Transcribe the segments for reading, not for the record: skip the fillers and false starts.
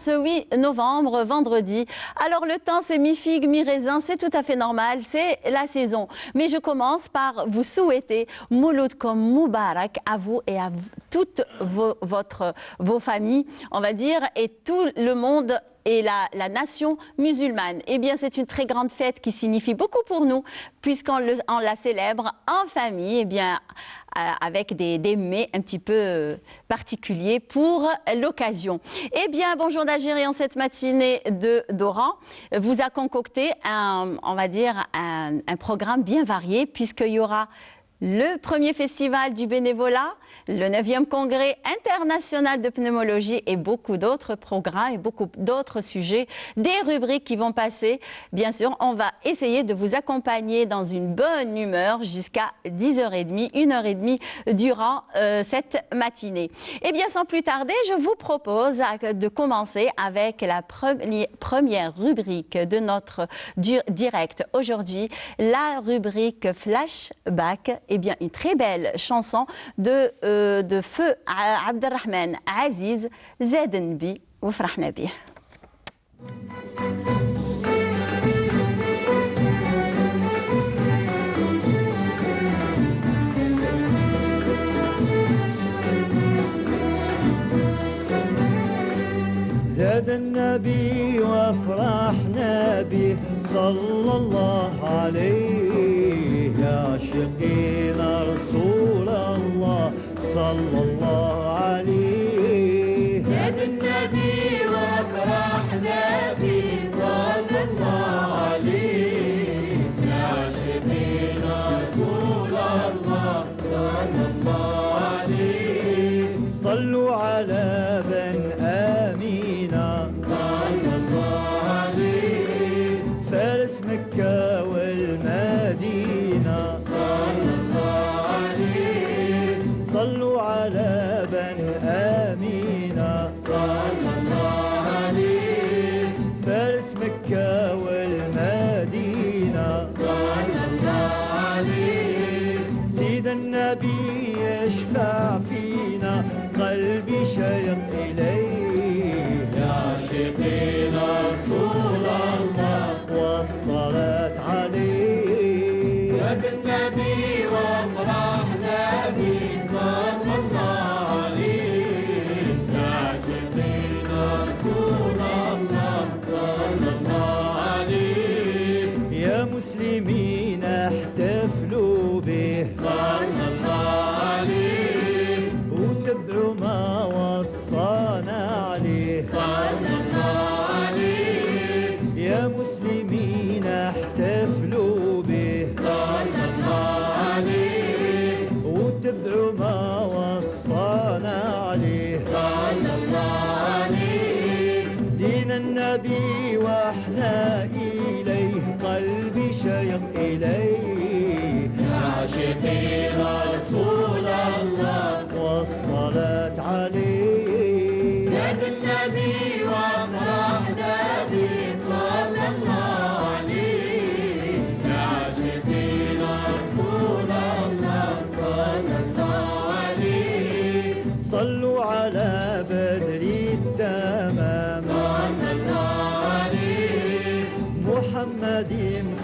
Ce 8 novembre, vendredi. Alors le temps c'est mi-figue, mi-raisin, c'est tout à fait normal, c'est la saison. Mais je commence par vous souhaiter Mouloud comme Moubarak à vous et à toutes vos familles, on va dire, et tout le monde et la nation musulmane. Eh bien, c'est une très grande fête qui signifie beaucoup pour nous, puisqu'on la célèbre en famille, eh bien, avec des mets un petit peu particuliers pour l'occasion. Eh bien, bonjour d'Algérie, en cette matinée de d'Oran, vous a concocté on va dire, un programme bien varié, puisqu'il y aura le premier festival du bénévolat, le 9e congrès international de pneumologie et beaucoup d'autres programmes et beaucoup d'autres sujets, des rubriques qui vont passer. Bien sûr, on va essayer de vous accompagner dans une bonne humeur jusqu'à 10h30, 1h30 durant cette matinée. Et bien, sans plus tarder, je vous propose de commencer avec la première rubrique de notre direct aujourd'hui, la rubrique Flashback. Eh bien, une très belle chanson de feu Abdelrahman Aziz, زادن بي وفرحنا بيه. زاد النبي وافرحنا به صلى الله عليه يا عاشقين رسول الله صلى الله عليه. زاد النبي وافرحنا به صلى الله عليه يا عاشقين رسول الله صلى الله عليه. صلوا على بن آمينة صلى الله عليه فارس مكة والمدينة صلى الله عليه. صلوا على بن آمينة صلى الله عليه فارس مكة والمدينة صلى الله عليه. سيد النبي يشفع فينا قلبي شيق إليه يا عاشقين رسول الله والصلاة عليه. زاد النبي وافرحنا به صلى الله عليه يا عاشقين رسول الله صلى الله عليه. يا مسلمين احتفلوا به صلى الله عليه وتبعوا ما وصانا عليه. صلى الله عليه يا مسلمين احتفلوا به صلى الله عليه وتبعوا ما وصانا عليه. صلى الله عليه. دين النبي واحنا إليه قلبي شيق إليه يا عاشقين رسول الله والصلاة عليه. زاد النبي وافرحنا به صلى الله عليه يا عاشقين رسول الله صلى الله عليه. صلوا على بدر التمام صلى الله عليه محمد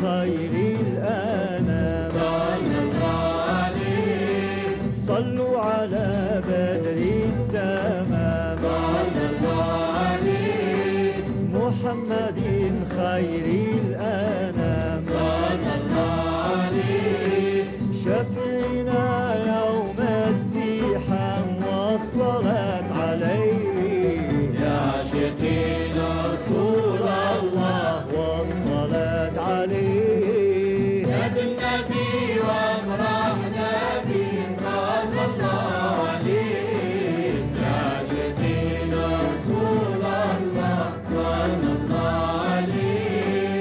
خير الأنام. صلى الله عليه. صلوا على بدر التمام صلى الله عليه محمد خير الأنام. صلى الله عليه. شفينا يوم الزحام والصلاة عليه. يا عاشقين رسول الله والصلاة عليه. زاد النبي وافرحنا به صلى الله عليه يا عاشقين رسول الله صلى الله عليه.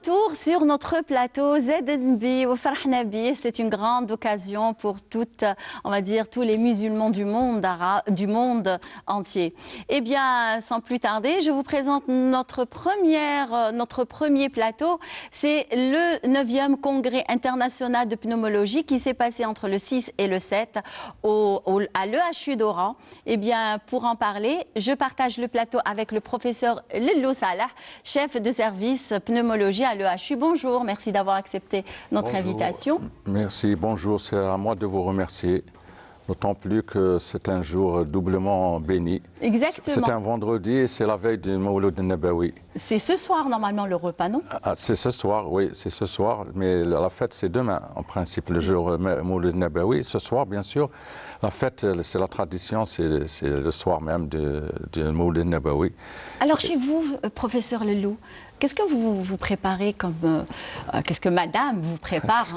retour sur notre plateau ZNB au Farhnabi. C'est une grande occasion pour on va dire, tous les musulmans du monde entier. Eh bien, sans plus tarder, je vous présente notre premier plateau. C'est le 9e congrès international de pneumologie qui s'est passé entre le 6 et le 7 à l'EHU d'Oran. Eh bien, pour en parler, je partage le plateau avec le professeur Lilou Salah, chef de service pneumologie à l'EHU. Bonjour, merci d'avoir accepté notre invitation. Merci, bonjour, c'est à moi de vous remercier. D'autant plus que c'est un jour doublement béni. Exactement. C'est un vendredi et c'est la veille du Mawlud Nabawi. C'est ce soir normalement le repas, non? C'est ce soir, oui, c'est ce soir. Mais la fête, c'est demain, en principe, le jour Mawlud Nabawi. Ce soir, bien sûr, la fête, c'est la tradition, c'est le soir même du Mawlud Nabawi. Alors chez vous, professeur Lilou, qu'est-ce que vous préparez qu'est-ce que madame vous prépare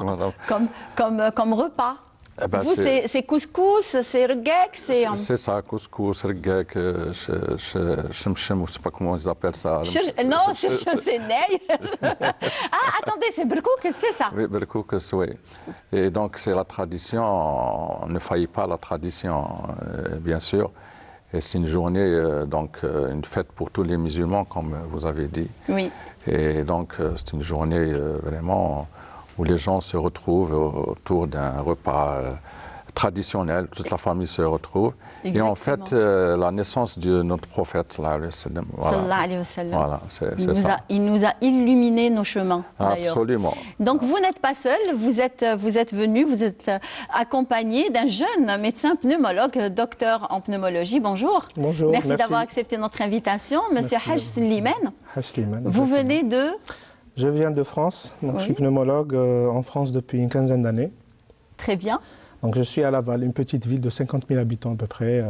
comme repas? Eh ben, vous, c'est couscous, c'est reguec, c'est... C'est ça, couscous, reguec, chemchem, je ne sais pas comment ils appellent ça. Non, c'est ney. Ah, attendez, c'est berkouk, c'est ça? Oui, berkouk, oui. Et donc, c'est la tradition, on ne faillit pas à la tradition, bien sûr. Et c'est une journée, donc, une fête pour tous les musulmans, comme vous avez dit. Oui. Et donc, c'est une journée vraiment où les gens se retrouvent autour d'un repas traditionnel, toute la famille se retrouve. Exactement. Et en fait, la naissance de notre prophète, voilà, c'est ça. Il nous a illuminé nos chemins, d'ailleurs. Absolument. Donc vous n'êtes pas seul, vous êtes venu, vous êtes accompagné d'un jeune médecin pneumologue, docteur en pneumologie. Bonjour. Bonjour. Merci d'avoir accepté notre invitation. Monsieur Haj Slimane, vous exactement. Venez de... Je viens de France, donc oui. Je suis pneumologue en France depuis une quinzaine d'années. Très bien. Donc je suis à Laval, une petite ville de 50 000 habitants à peu près,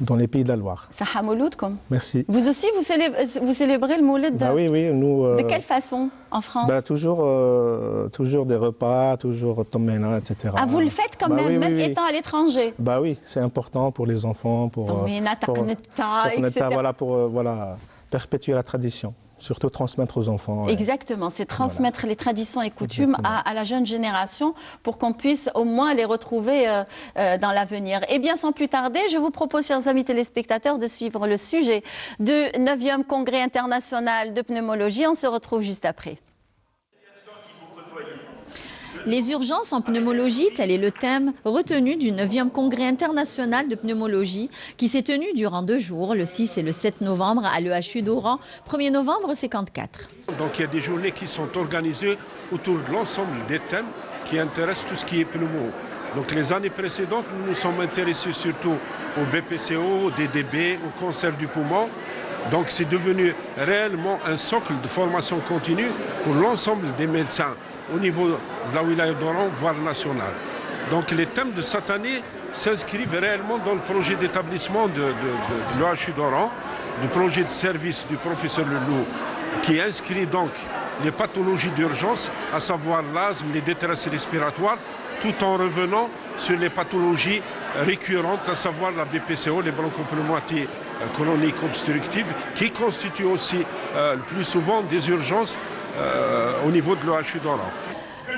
dans les Pays de la Loire. Saha Mouloudkom. Merci. Vous aussi, vous célébrez le Moulid Oui, nous... De quelle façon en France? Toujours des repas, toujours tomena, etc. Ah, vous le faites quand même, même étant à l'étranger? Oui, c'est important pour les enfants, pour perpétuer la tradition. Surtout transmettre aux enfants. Exactement, c'est transmettre les traditions et coutumes à la jeune génération pour qu'on puisse au moins les retrouver dans l'avenir. Et bien sans plus tarder, je vous propose, chers amis téléspectateurs, de suivre le sujet du 9e Congrès international de pneumologie. On se retrouve juste après. Les urgences en pneumologie, tel est le thème retenu du 9e Congrès international de pneumologie qui s'est tenu durant 2 jours, le 6 et le 7 novembre à l'EHU d'Oran, 1er novembre 54. Donc il y a des journées qui sont organisées autour de l'ensemble des thèmes qui intéressent tout ce qui est pneumo. Donc les années précédentes, nous nous sommes intéressés surtout au BPCO, au DDB, au cancer du poumon. Donc c'est devenu réellement un socle de formation continue pour l'ensemble des médecins au niveau de la wilaya d'Oran, voire national. Donc les thèmes de cette année s'inscrivent réellement dans le projet d'établissement de l'EHU d'Oran, le projet de service du professeur Lilou, qui inscrit donc les pathologies d'urgence, à savoir l'asthme, les détresses respiratoires, tout en revenant sur les pathologies récurrentes, à savoir la BPCO, les bronchopneumatiques chroniques obstructives, qui constituent aussi le plus souvent des urgences au niveau de l'EHU d'Oran.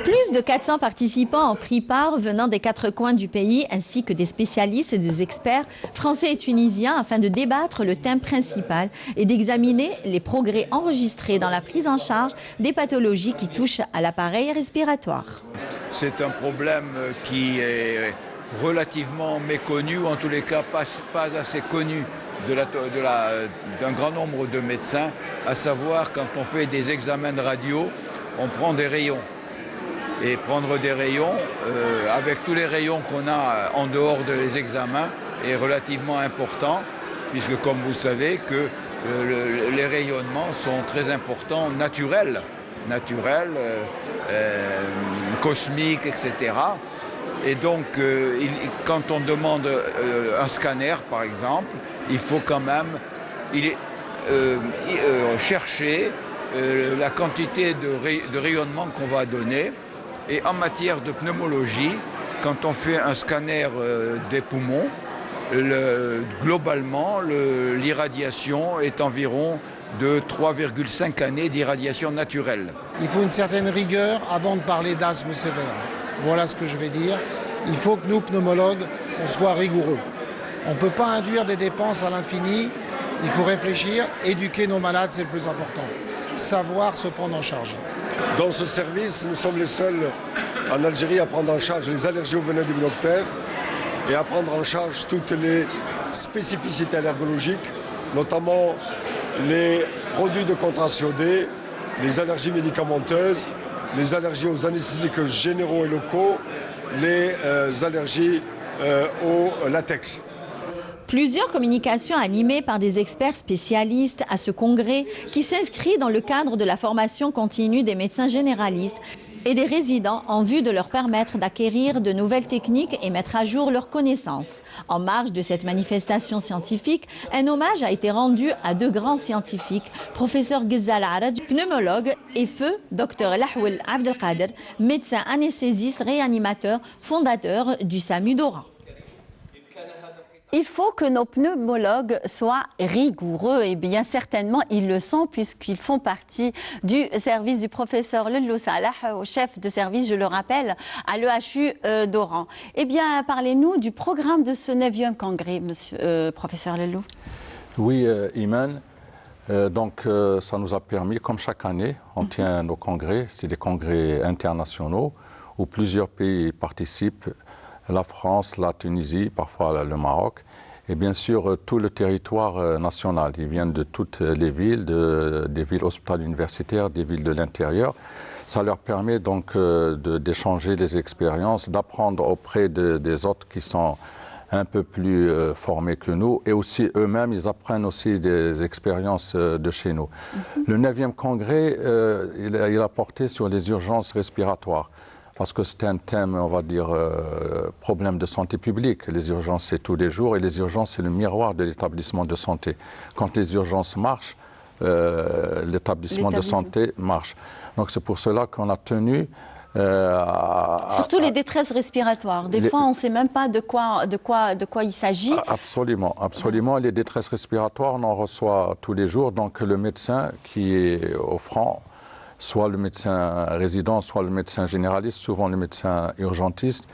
Plus de 400 participants ont pris part venant des 4 coins du pays, ainsi que des spécialistes et des experts français et tunisiens, afin de débattre le thème principal et d'examiner les progrès enregistrés dans la prise en charge des pathologies qui touchent à l'appareil respiratoire. C'est un problème qui est relativement méconnu, ou en tous les cas pas assez connu d'un grand nombre de médecins, à savoir quand on fait des examens de radio, on prend des rayons. Et prendre des rayons, avec tous les rayons qu'on a en dehors des examens, est relativement important, puisque comme vous savez que les rayonnements sont très importants, naturels, cosmiques, etc. Et donc, quand on demande un scanner, par exemple, il faut quand même chercher la quantité de rayonnement qu'on va donner. Et en matière de pneumologie, quand on fait un scanner des poumons, globalement, l'irradiation est environ de 3,5 années d'irradiation naturelle. Il faut une certaine rigueur avant de parler d'asthme sévère. Voilà ce que je vais dire. Il faut que nous, pneumologues, on soit rigoureux. On ne peut pas induire des dépenses à l'infini. Il faut réfléchir, éduquer nos malades, c'est le plus important. Savoir se prendre en charge. Dans ce service, nous sommes les seuls en Algérie à prendre en charge les allergies au venin d'hyménoptère et à prendre en charge toutes les spécificités allergologiques, notamment les produits de contraste iodé, les allergies médicamenteuses, les allergies aux anesthésiques généraux et locaux, les allergies au latex. Plusieurs communications animées par des experts spécialistes à ce congrès qui s'inscrit dans le cadre de la formation continue des médecins généralistes et des résidents en vue de leur permettre d'acquérir de nouvelles techniques et mettre à jour leurs connaissances. En marge de cette manifestation scientifique, un hommage a été rendu à deux grands scientifiques, professeur Ghezal Araj, pneumologue, et feu Dr Lahwel Abdelkader, médecin anesthésiste réanimateur, fondateur du SAMU d'Oran. Il faut que nos pneumologues soient rigoureux et bien certainement ils le sont puisqu'ils font partie du service du professeur Lellou Salah, au chef de service, je le rappelle, à l'EHU d'Oran. Eh bien, parlez-nous du programme de ce 9e congrès, monsieur professeur Lellou. Oui, Iman. Ça nous a permis, comme chaque année, on tient nos congrès, c'est des congrès internationaux où plusieurs pays participent. La France, la Tunisie, parfois le Maroc, et bien sûr tout le territoire national. Ils viennent de toutes les villes, des villes hospitalières universitaires, des villes de l'intérieur. Ça leur permet donc d'échanger des expériences, d'apprendre auprès des autres qui sont un peu plus formés que nous, et aussi eux-mêmes, ils apprennent aussi des expériences de chez nous. Le 9e congrès, il a porté sur les urgences respiratoires. Parce que c'est un thème, on va dire, problème de santé publique. Les urgences, c'est tous les jours et les urgences, c'est le miroir de l'établissement de santé. Quand les urgences marchent, l'établissement de santé marche. Donc c'est pour cela qu'on a tenu surtout les détresses respiratoires. Des fois, on ne sait même pas de quoi il s'agit. Absolument, absolument. Les détresses respiratoires, on en reçoit tous les jours. Donc le médecin qui est au front, soit le médecin résident, soit le médecin généraliste, souvent le médecin urgentiste.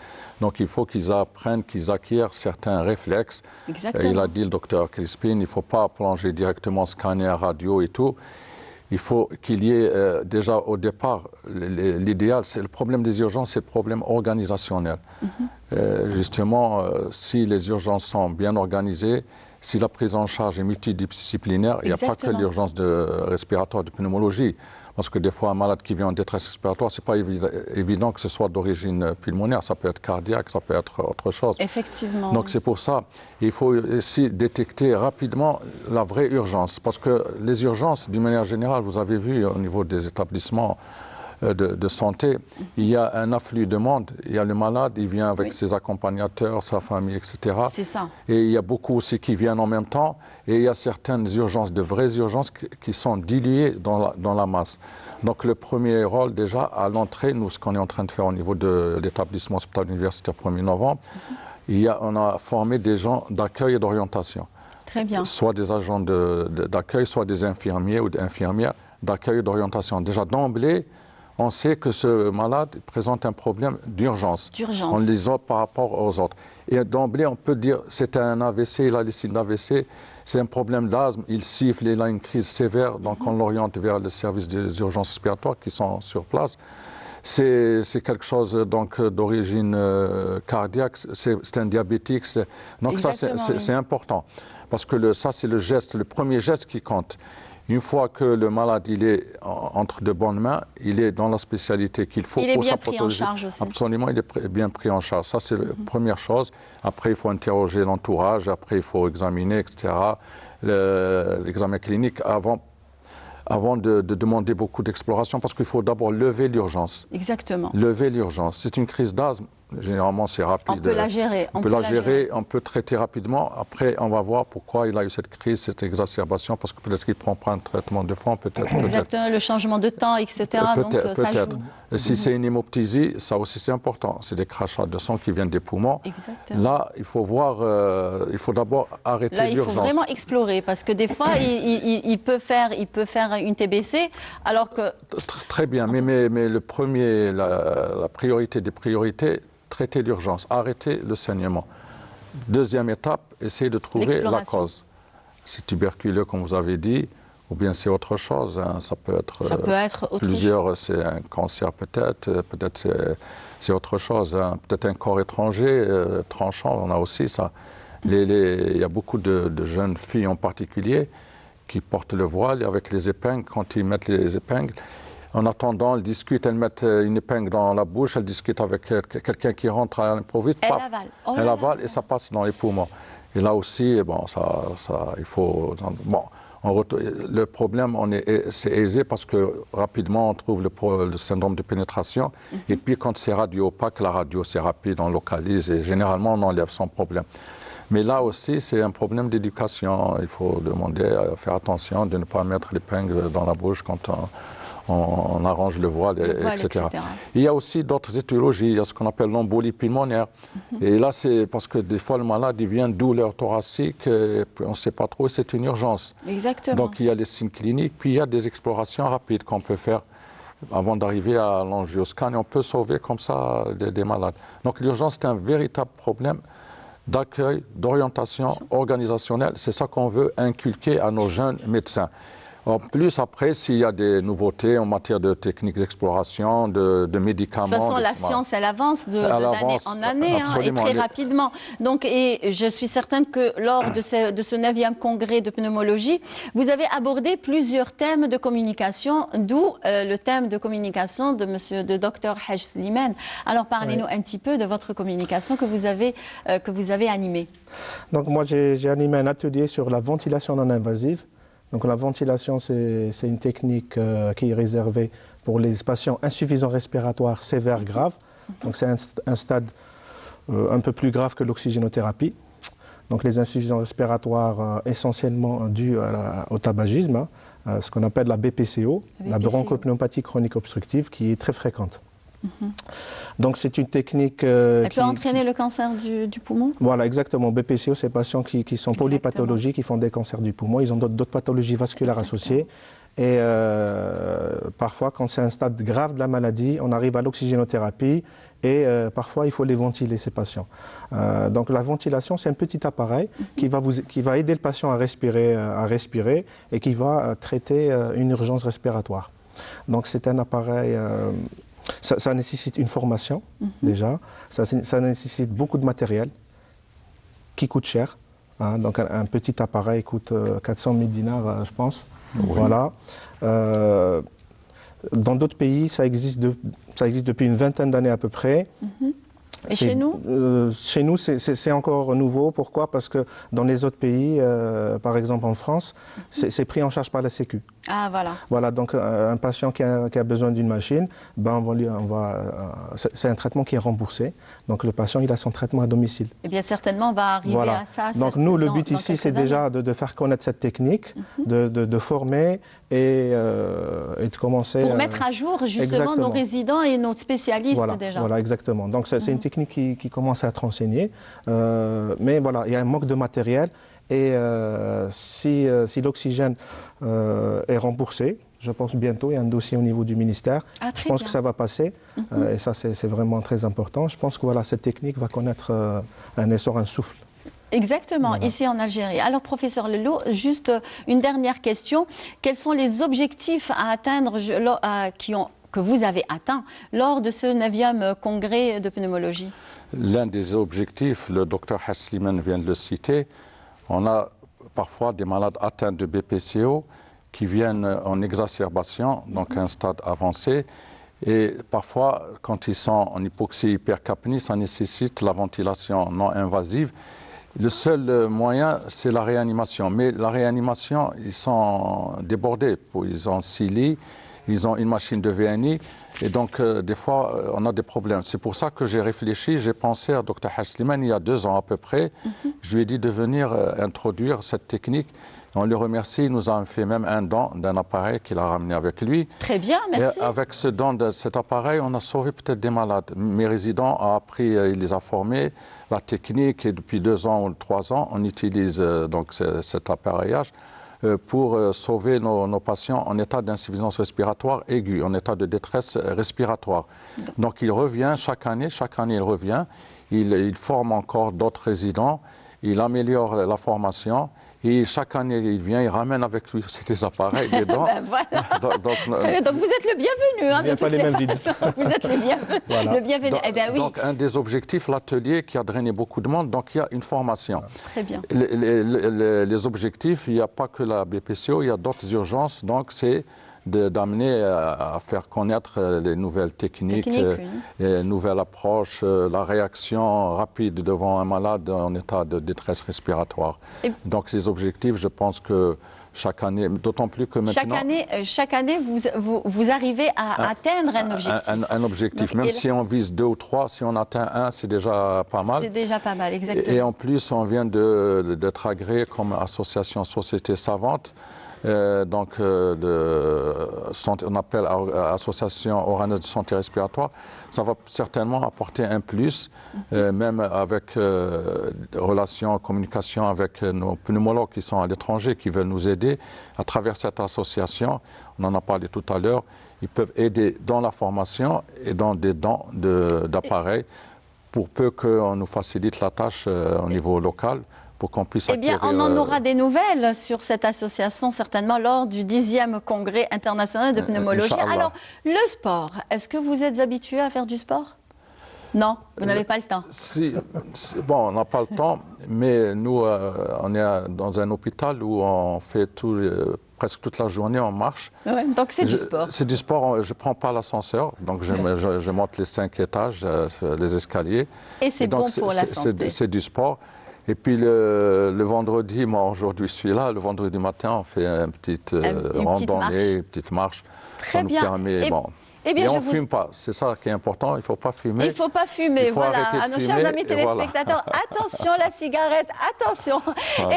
Donc il faut qu'ils apprennent, qu'ils acquièrent certains réflexes. Exactement. Il a dit le docteur Crispin, il ne faut pas plonger directement scanner, radio et tout. Il faut qu'il y ait déjà au départ, l'idéal, c'est le problème des urgences, c'est le problème organisationnel. Justement, si les urgences sont bien organisées, si la prise en charge est multidisciplinaire, il n'y a pas que l'urgence respiratoire, de pneumologie. Parce que des fois, un malade qui vient en détresse respiratoire, ce n'est pas évident que ce soit d'origine pulmonaire. Ça peut être cardiaque, ça peut être autre chose. Effectivement. Donc c'est pour ça, il faut aussi détecter rapidement la vraie urgence. Parce que les urgences, d'une manière générale, vous avez vu au niveau des établissements de santé, il y a un afflux de monde. Il y a le malade, il vient avec ses accompagnateurs, sa famille, etc. C'est ça. Et il y a beaucoup aussi qui viennent en même temps. Et il y a certaines urgences, de vraies urgences, qui sont diluées dans la masse. Donc le premier rôle, déjà, à l'entrée, nous, ce qu'on est en train de faire au niveau de l'établissement hospitalier universitaire 1er novembre, on a formé des gens d'accueil et d'orientation. Très bien. Soit des agents d'accueil, soit des infirmiers ou d'infirmières d'accueil et d'orientation. Déjà d'emblée, on sait que ce malade présente un problème d'urgence. On l'isole par rapport aux autres. Et d'emblée, on peut dire c'est un AVC, il a les signes d'AVC, c'est un problème d'asthme, il siffle, il a une crise sévère, donc on l'oriente vers le service des urgences respiratoires qui sont sur place. C'est quelque chose d'origine cardiaque, c'est un diabétique. Donc exactement, ça, c'est important. Parce que ça, c'est le geste, le premier geste qui compte. Une fois que le malade il est entre de bonnes mains, il est dans la spécialité qu'il faut pour sa pathologie. Il est bien pris en charge aussi. Absolument, il est bien pris en charge. Ça, c'est la première chose. Après, il faut interroger l'entourage. Après, il faut examiner, etc. L'examen clinique avant de demander beaucoup d'exploration, parce qu'il faut d'abord lever l'urgence. Exactement. Lever l'urgence. C'est une crise d'asthme. Généralement, c'est rapide. On peut la gérer. On peut la gérer, on peut traiter rapidement. Après, on va voir pourquoi il a eu cette crise, cette exacerbation, parce que peut-être qu'il ne prend pas un traitement de fond, peut-être. Exactement, le changement de temps, etc. Donc, ça joue. Si c'est une hémoptysie, ça aussi c'est important. C'est des crachats de sang qui viennent des poumons. Exactement. Là, il faut voir, il faut d'abord arrêter l'urgence. Là, il faut vraiment explorer, parce que des fois, il peut faire une TBC, alors que... Très bien, mais le premier, la priorité des priorités, traiter l'urgence, arrêter le saignement. Deuxième étape, essayer de trouver la cause. C'est tuberculeux, comme vous avez dit, ou bien c'est autre chose. Hein. Ça peut être plusieurs, c'est un cancer peut-être c'est autre chose. Hein. Peut-être un corps étranger, tranchant, on a aussi ça. Il y a beaucoup de jeunes filles en particulier qui portent le voile avec les épingles, quand ils mettent les épingles, en attendant, elles discutent, elles mettent une épingle dans la bouche, elles discutent avec quelqu'un qui rentre à l'improviste, elle avale et ça passe dans les poumons. Et là aussi, bon, il faut... Bon, le problème, c'est aisé parce que rapidement, on trouve le syndrome de pénétration. Et puis, quand c'est radio-opaque, la radio, c'est rapide, on localise et généralement, on enlève sans problème. Mais là aussi, c'est un problème d'éducation. Il faut demander à faire attention de ne pas mettre l'épingle dans la bouche quand on arrange le voile, etc. Il y a aussi d'autres étiologies. Il y a ce qu'on appelle l'embolie pulmonaire. Et là, c'est parce que des fois, le malade, il vient douleur thoracique, et on ne sait pas trop, c'est une urgence. Exactement. Donc, il y a les signes cliniques, puis il y a des explorations rapides qu'on peut faire avant d'arriver à l'angioscan, et on peut sauver comme ça des malades. Donc, l'urgence, c'est un véritable problème d'accueil, d'orientation organisationnelle. C'est ça qu'on veut inculquer à nos jeunes médecins. En plus, après, s'il y a des nouveautés en matière de techniques d'exploration, de médicaments... De toute façon, la science, elle avance d'année en année, hein, et très rapidement. Donc, et je suis certaine que lors de ce 9e congrès de pneumologie, vous avez abordé plusieurs thèmes de communication, d'où le thème de communication de Dr Haj Slimane. Alors, parlez-nous un petit peu de votre communication que vous avez animée. Donc, moi, j'ai animé un atelier sur la ventilation non invasive. Donc la ventilation, c'est une technique qui est réservée pour les patients insuffisants respiratoires sévères graves. Donc c'est un stade un peu plus grave que l'oxygénothérapie. Donc les insuffisants respiratoires essentiellement dus au tabagisme, ce qu'on appelle la BPCO, la bronchopneumopathie chronique obstructive, qui est très fréquente. Donc c'est une technique Elle peut entraîner le cancer du poumon. Voilà, exactement. BPCO, c'est des patients qui sont polypathologiques, qui font des cancers du poumon. Ils ont d'autres pathologies vasculaires associées. Et parfois, quand c'est un stade grave de la maladie, on arrive à l'oxygénothérapie et parfois, il faut les ventiler, ces patients. Donc la ventilation, c'est un petit appareil qui va aider le patient à respirer et qui va traiter une urgence respiratoire. Donc c'est un appareil... Ça nécessite une formation, déjà. Ça nécessite beaucoup de matériel qui coûte cher. Hein. Donc, un petit appareil coûte 400 000 dinars, je pense. Oui. Voilà. Dans d'autres pays, ça existe depuis une vingtaine d'années à peu près. Et chez nous Chez nous, c'est encore nouveau. Pourquoi? Parce que dans les autres pays, par exemple en France, c'est pris en charge par la Sécu. Ah, voilà. Voilà, donc un patient qui a besoin d'une machine, ben c'est un traitement qui est remboursé. Donc le patient, il a son traitement à domicile. Eh bien, certainement, on va arriver à ça. Donc nous, le but ici, c'est déjà de faire connaître cette technique, de former et de commencer... Pour mettre à jour, justement, nos résidents et nos spécialistes, déjà. Voilà, exactement. Donc c'est une technique qui commence à être enseignée. Mais voilà, il y a un manque de matériel. Et si l'oxygène est remboursé, je pense bientôt, il y a un dossier au niveau du ministère, je pense que ça va passer, et ça c'est vraiment très important. Je pense que voilà, cette technique va connaître un essor, un souffle. Exactement, voilà. Ici en Algérie. Alors professeur Lello, juste une dernière question. Quels sont les objectifs à atteindre que vous avez atteints lors de ce 9e congrès de pneumologie? L'un des objectifs, le docteur Haj Slimane vient de le citer, on a parfois des malades atteints de BPCO qui viennent en exacerbation, donc un stade avancé. Et parfois, quand ils sont en hypoxie hypercapnie, ça nécessite la ventilation non invasive. Le seul moyen, c'est la réanimation. Mais la réanimation, ils sont débordés. Ils ont 6 lits ils ont une machine de VNI et donc des fois on a des problèmes. C'est pour ça que j'ai réfléchi, j'ai pensé à Dr Haj Slimane il y a 2 ans à peu près. Je lui ai dit de venir introduire cette technique. On le remercie, il nous a fait même un don d'un appareil qu'il a ramené avec lui. Très bien, merci. Et avec ce don de cet appareil, on a sauvé peut-être des malades. Mes résidents ont appris, il les a formés, la technique, et depuis 2 ans ou 3 ans, on utilise donc cet appareillage pour sauver nos patients en état d'insuffisance respiratoire aiguë, en état de détresse respiratoire. Donc il revient chaque année il revient, il forme encore d'autres résidents, il améliore la formation. Et chaque année, il vient, il ramène avec lui ces appareils, les dents. Ben voilà. Donc vous êtes le bienvenu, hein, de toutes les façons. Vous êtes le bienvenu. Voilà. Le bienvenu. Donc, eh bien, oui. Donc un des objectifs, l'atelier qui a drainé beaucoup de monde, donc il y a une formation. Très bien. Les objectifs, il n'y a pas que la BPCO, il y a d'autres urgences, donc c'est d'amener à faire connaître les nouvelles techniques, les nouvelles approches, la réaction rapide devant un malade en état de détresse respiratoire. Donc ces objectifs, je pense que chaque année, d'autant plus que maintenant... Chaque année vous arrivez à atteindre un objectif. Un objectif, donc, même si on vise 2 ou 3, si on atteint 1, c'est déjà pas mal. C'est déjà pas mal, exactement. Et en plus, on vient d'être agréé comme association Société Savante. On appelle association oranaise de santé respiratoire. Ça va certainement apporter un plus, même avec relations, communication avec nos pneumologues qui sont à l'étranger, qui veulent nous aider à travers cette association. On en a parlé tout à l'heure. Ils peuvent aider dans la formation et dans des dons d'appareils pour peu qu'on nous facilite la tâche au niveau local. Pour qu'on puisse acquérir... Eh bien, on en aura des nouvelles sur cette association, certainement, lors du 10e congrès international de pneumologie. Alors, le sport, est-ce que vous êtes habitué à faire du sport? Non, vous n'avez pas le temps. Bon, on n'a pas le temps, mais nous, on est dans un hôpital où on fait presque toute la journée, on marche. Ouais, donc c'est du sport. C'est du sport, je ne prends pas l'ascenseur, donc je monte les 5 étages, les escaliers. Et c'est bon pour la santé. C'est du sport. Et puis le vendredi, moi aujourd'hui je suis là, le vendredi matin on fait une petite randonnée, une petite marche. Très bien. Permet, et on ne fume pas, c'est ça qui est important, il ne faut pas fumer. Il ne faut pas fumer, voilà, à nos chers amis téléspectateurs, attention la cigarette, attention.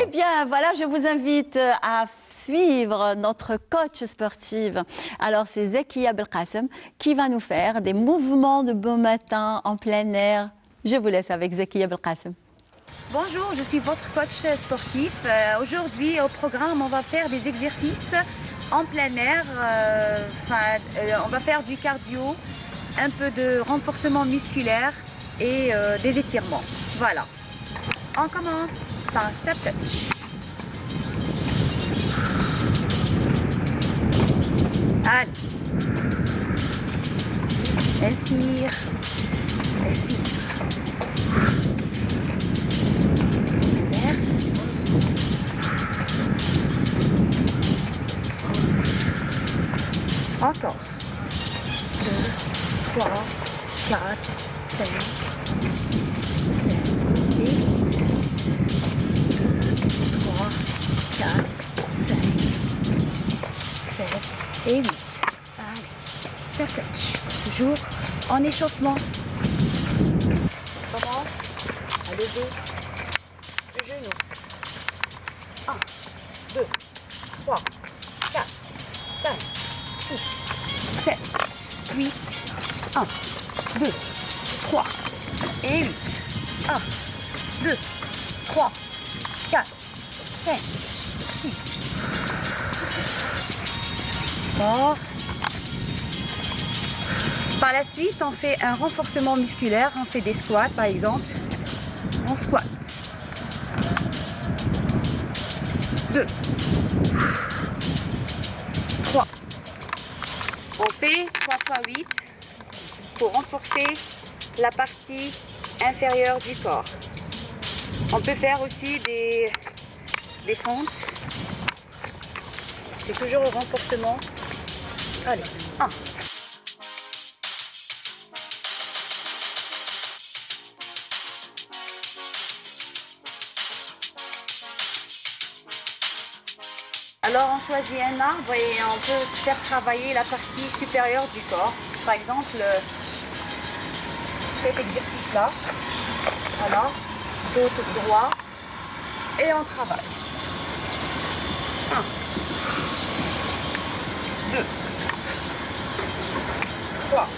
Eh bien voilà, je vous invite à suivre notre coach sportive. Alors c'est Zekia Belkacem qui va nous faire des mouvements de bon matin en plein air. Je vous laisse avec Zekia Belkacem. Bonjour, je suis votre coach sportif. Aujourd'hui, au programme, on va faire des exercices en plein air. On va faire du cardio, un peu de renforcement musculaire et des étirements. Voilà. On commence par un step touch. Allez. Inspire. Expire. Encore. 2, 3, 4, 5, 6, 7 et 8. 3, 4, 5, 6, 7 et 8. Allez, step touch. Toujours en échauffement. On commence à lever le genou. 1, 2, 3, 4, 5, 6, 7, 8, 1, 2, 3 et 8. 1, 2, 3, 4, 5, 6. Fort. Par la suite, on fait un renforcement musculaire. On fait des squats, par exemple. On squatte. 2. 3. On fait 3 x 8 pour renforcer la partie inférieure du corps. On peut faire aussi des fentes. C'est toujours le renforcement. Allez, 1. Alors on choisit un arbre et on peut faire travailler la partie supérieure du corps. Par exemple, cet exercice-là. Voilà, dos tout droit. Et on travaille. 1, 2, 3,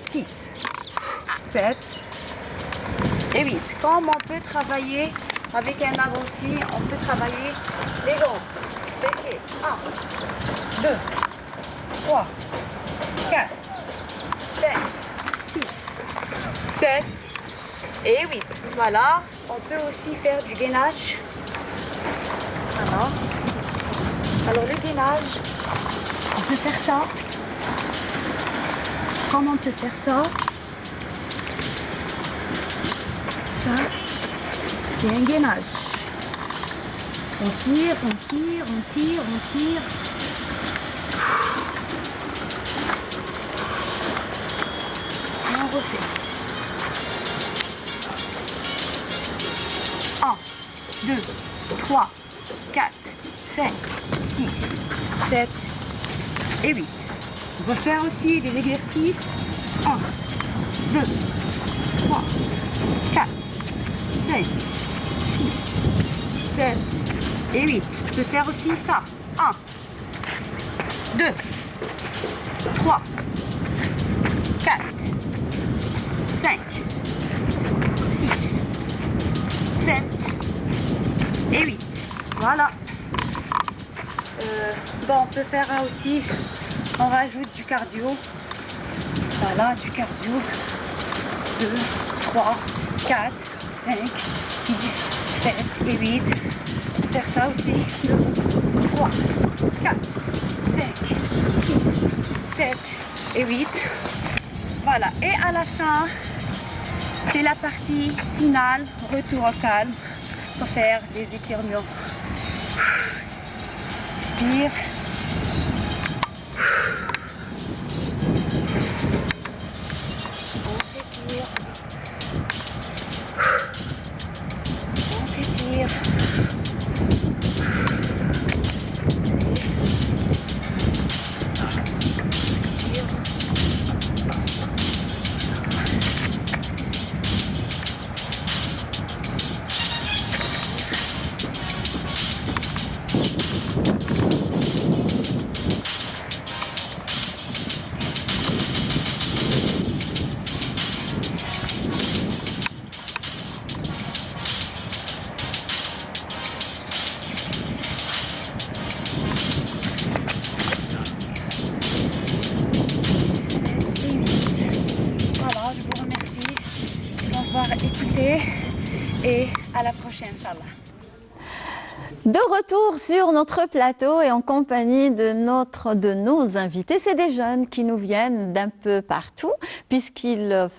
6, 7 et 8. Comme on peut travailler avec un arbre aussi, on peut travailler les jambes, les pieds. 1, 2, 3, 4, 5, 6, 7 et 8. Voilà. On peut aussi faire du gainage. Voilà. Alors le gainage, on peut faire ça. Comment on peut faire ça? Ça, c'est un gainage. On tire, on tire, on tire, on tire. Et on refait. 1, 2, 3, 4, 5, 6, 7 et 8. On va faire aussi des exercices. 1, 2, 3, 4, 5, 6, 7 et 8. Je peux faire aussi ça. 1, 2, 3, 4, 5, 6, 7 et 8. Voilà. Bon, on peut faire aussi, on rajoute du cardio. Voilà, du cardio. 2, 3, 4, 5, 6, 7 et 8. On peut faire ça aussi. 2, 3, 4, 5, 6, 7 et 8. Voilà. Et à la fin, c'est la partie finale, retour au calme, pour faire des étirements. Inspire. On s'étire. On s'étire. Écouter et à la prochaine, Inch'Allah. De retour sur notre plateau et en compagnie de nos invités. C'est des jeunes qui nous viennent d'un peu partout puisqu'ils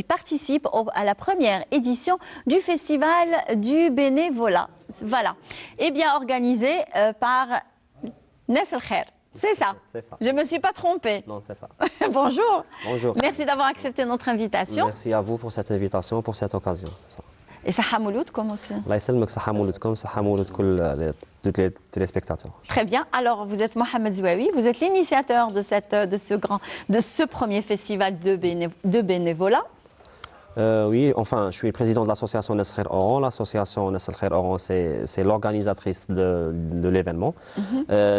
participent à la première édition du Festival du bénévolat. Voilà. Et bien organisé par Nes El Khair. C'est ça. C'est ça. Je ne me suis pas trompée. Non, c'est ça. Bonjour. Bonjour. Merci d'avoir accepté notre invitation. Merci à vous pour cette invitation, pour cette occasion. C'est ça. Et Saha Mouloud, comment aussi? Allah يسلمك صحة مولودكم صحة مولود كل tous les téléspectateurs. Très bien. Alors, vous êtes Mohamed Zouaoui, vous êtes l'initiateur de ce premier festival de bénévolat. Oui, enfin, je suis le président de l'association Nes El Khair Oran. L'association Nes El Khair Oran, c'est l'organisatrice de l'événement.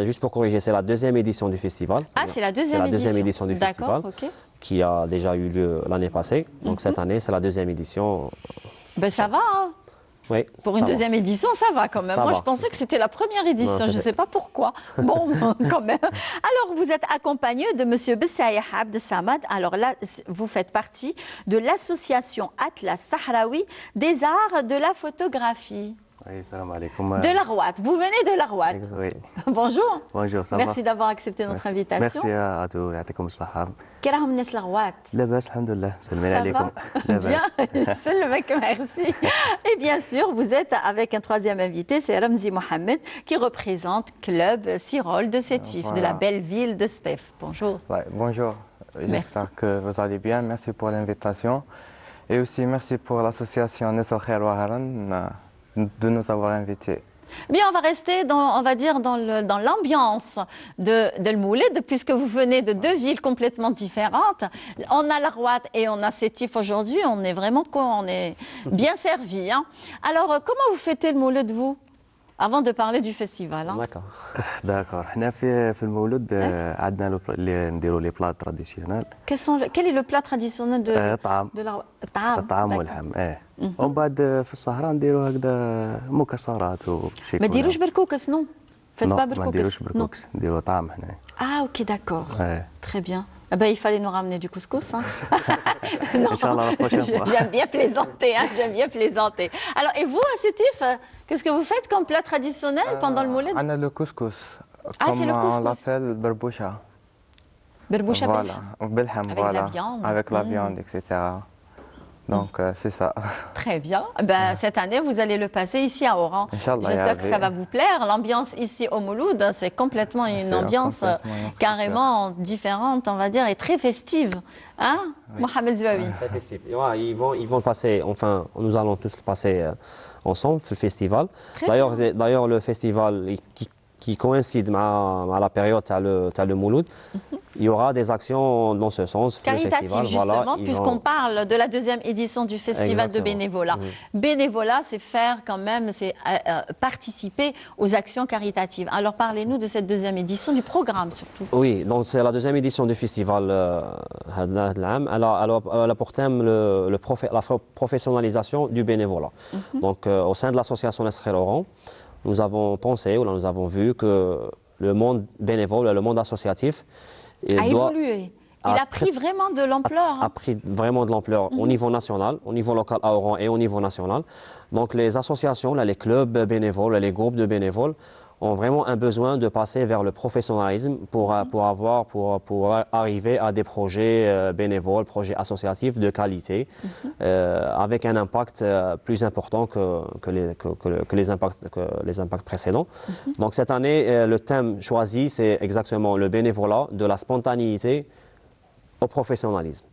Juste pour corriger, c'est la deuxième édition du festival. Ah, c'est la deuxième édition. C'est la deuxième édition du festival qui a déjà eu lieu l'année passée. Donc cette année, c'est la deuxième édition. Ben ça va, hein. Oui, pour une deuxième édition, ça va quand même. Moi, je pensais que c'était la première édition. Je ne sais pas pourquoi. Bon, quand même. Alors, vous êtes accompagné de M. Bessaïa Abd Samad. Alors là, vous faites partie de l'association Atlas Sahraoui des arts de la photographie. Oui, salam alaikum. De la Rouate. Vous venez de la Rouate. Oui. Bonjour. Bonjour, ça va. Merci d'avoir accepté notre invitation. Merci à tous. يعطيكم الصحة. كراهم الناس la Rouate. لاباس الحمد لله. سلمي عليكم. Bien. Salamak, merci. Et bien sûr, vous êtes avec un troisième invité, c'est Ramzi Mohamed, qui représente Club Sirol de Sétif, de la belle ville de Stef. Bonjour. Ouais, bonjour. J'espère que vous allez bien. Merci pour l'invitation. Et aussi merci pour l'association Nes El Khair Oran de nous avoir invités. Bien, on va rester on va dire, dans l'ambiance de l'Moulid, puisque vous venez de deux villes complètement différentes. On a l'Arwat et on a Sétif aujourd'hui. On est vraiment bien servi. Hein. Alors, comment vous fêtez le Moulid, vous? Avant de parler du festival. Hein. D'accord. D'accord. Nous, في المولد عندنا نديروا les plats traditionnels. Quel est le plat traditionnel de الطعام. الطعام واللحم. ومن بعد في السهرة نديروا هكذا مكسرات وشي. ما ديروش بركوكس non? Faites pas ما نديروش بركوكس، نديروا طعام هنا. Ah ok d'accord. Très bien. Ah ben, il fallait nous ramener du couscous. Hein. Inch'Allah, la prochaine fois. J'aime bien plaisanter, hein, j'aime bien plaisanter. Alors, et vous, à Sétif, qu'est-ce que vous faites comme plat traditionnel pendant le Moulid? On a le couscous. Ah, c'est le couscous. On l'appelle berboucha. Berboucha, voilà. Belham, avec la viande. Avec la viande, etc. Donc, c'est ça. Très bien. Ben, cette année, vous allez le passer ici à Oran. J'espère que ça va vous plaire. L'ambiance ici au Mouloud, c'est complètement une ambiance carrément différente, on va dire, et très festive. Hein, oui. Mohamed Zouaoui? Très festive. Ouais, ils vont passer, enfin, nous allons tous le passer ensemble, ce festival. D'ailleurs, le festival qui coïncide à la période à le Mouloud, il y aura des actions dans ce sens. Caritatives, justement, puisqu'on parle de la deuxième édition du festival de bénévolat. Oui. Bénévolat, c'est faire quand même, c'est participer aux actions caritatives. Alors parlez-nous de cette deuxième édition, du programme surtout. Oui, donc c'est la deuxième édition du festival. Elle a pour thème la professionnalisation du bénévolat. Donc au sein de l'association Nasser Oran, nous avons pensé, ou nous avons vu que le monde bénévole, le monde associatif, évolué. Il a pris vraiment de l'ampleur. A pris vraiment de l'ampleur au niveau national, au niveau local à Oran et au niveau national. Donc les associations, les clubs bénévoles, les groupes de bénévoles ont vraiment un besoin de passer vers le professionnalisme pour arriver à des projets bénévoles, projets associatifs de qualité, avec un impact plus important que les impacts précédents. Donc cette année, le thème choisi, c'est exactement le bénévolat, de la spontanéité au professionnalisme.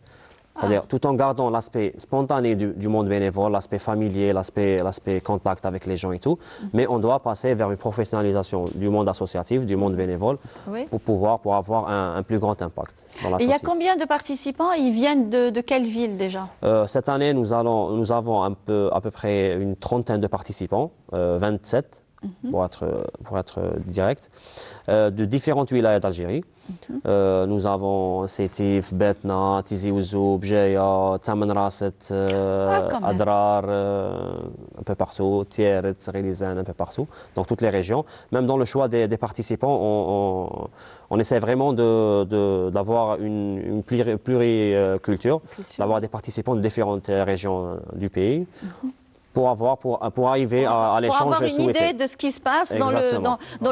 C'est-à-dire tout en gardant l'aspect spontané du monde bénévole, l'aspect familier, l'aspect contact avec les gens et tout, mais on doit passer vers une professionnalisation du monde associatif, du monde bénévole, pour avoir un plus grand impact dans la société. Il y a combien de participants? Ils viennent de quelle ville déjà? Cette année, nous avons à peu près une trentaine de participants, 27. Pour être direct, de différentes wilayas d'Algérie. Nous avons Sétif, Betna, Tizi Ouzou, Bjeya, Taman Rasset, Adrar, un peu partout, Tieret, Rilizan, un peu partout, dans toutes les régions. Même dans le choix des participants, on essaie vraiment d'avoir une pluriculture, d'avoir des participants de différentes régions du pays. Pour arriver à l'échange souhaité. Pour avoir une idée de ce qui se passe dans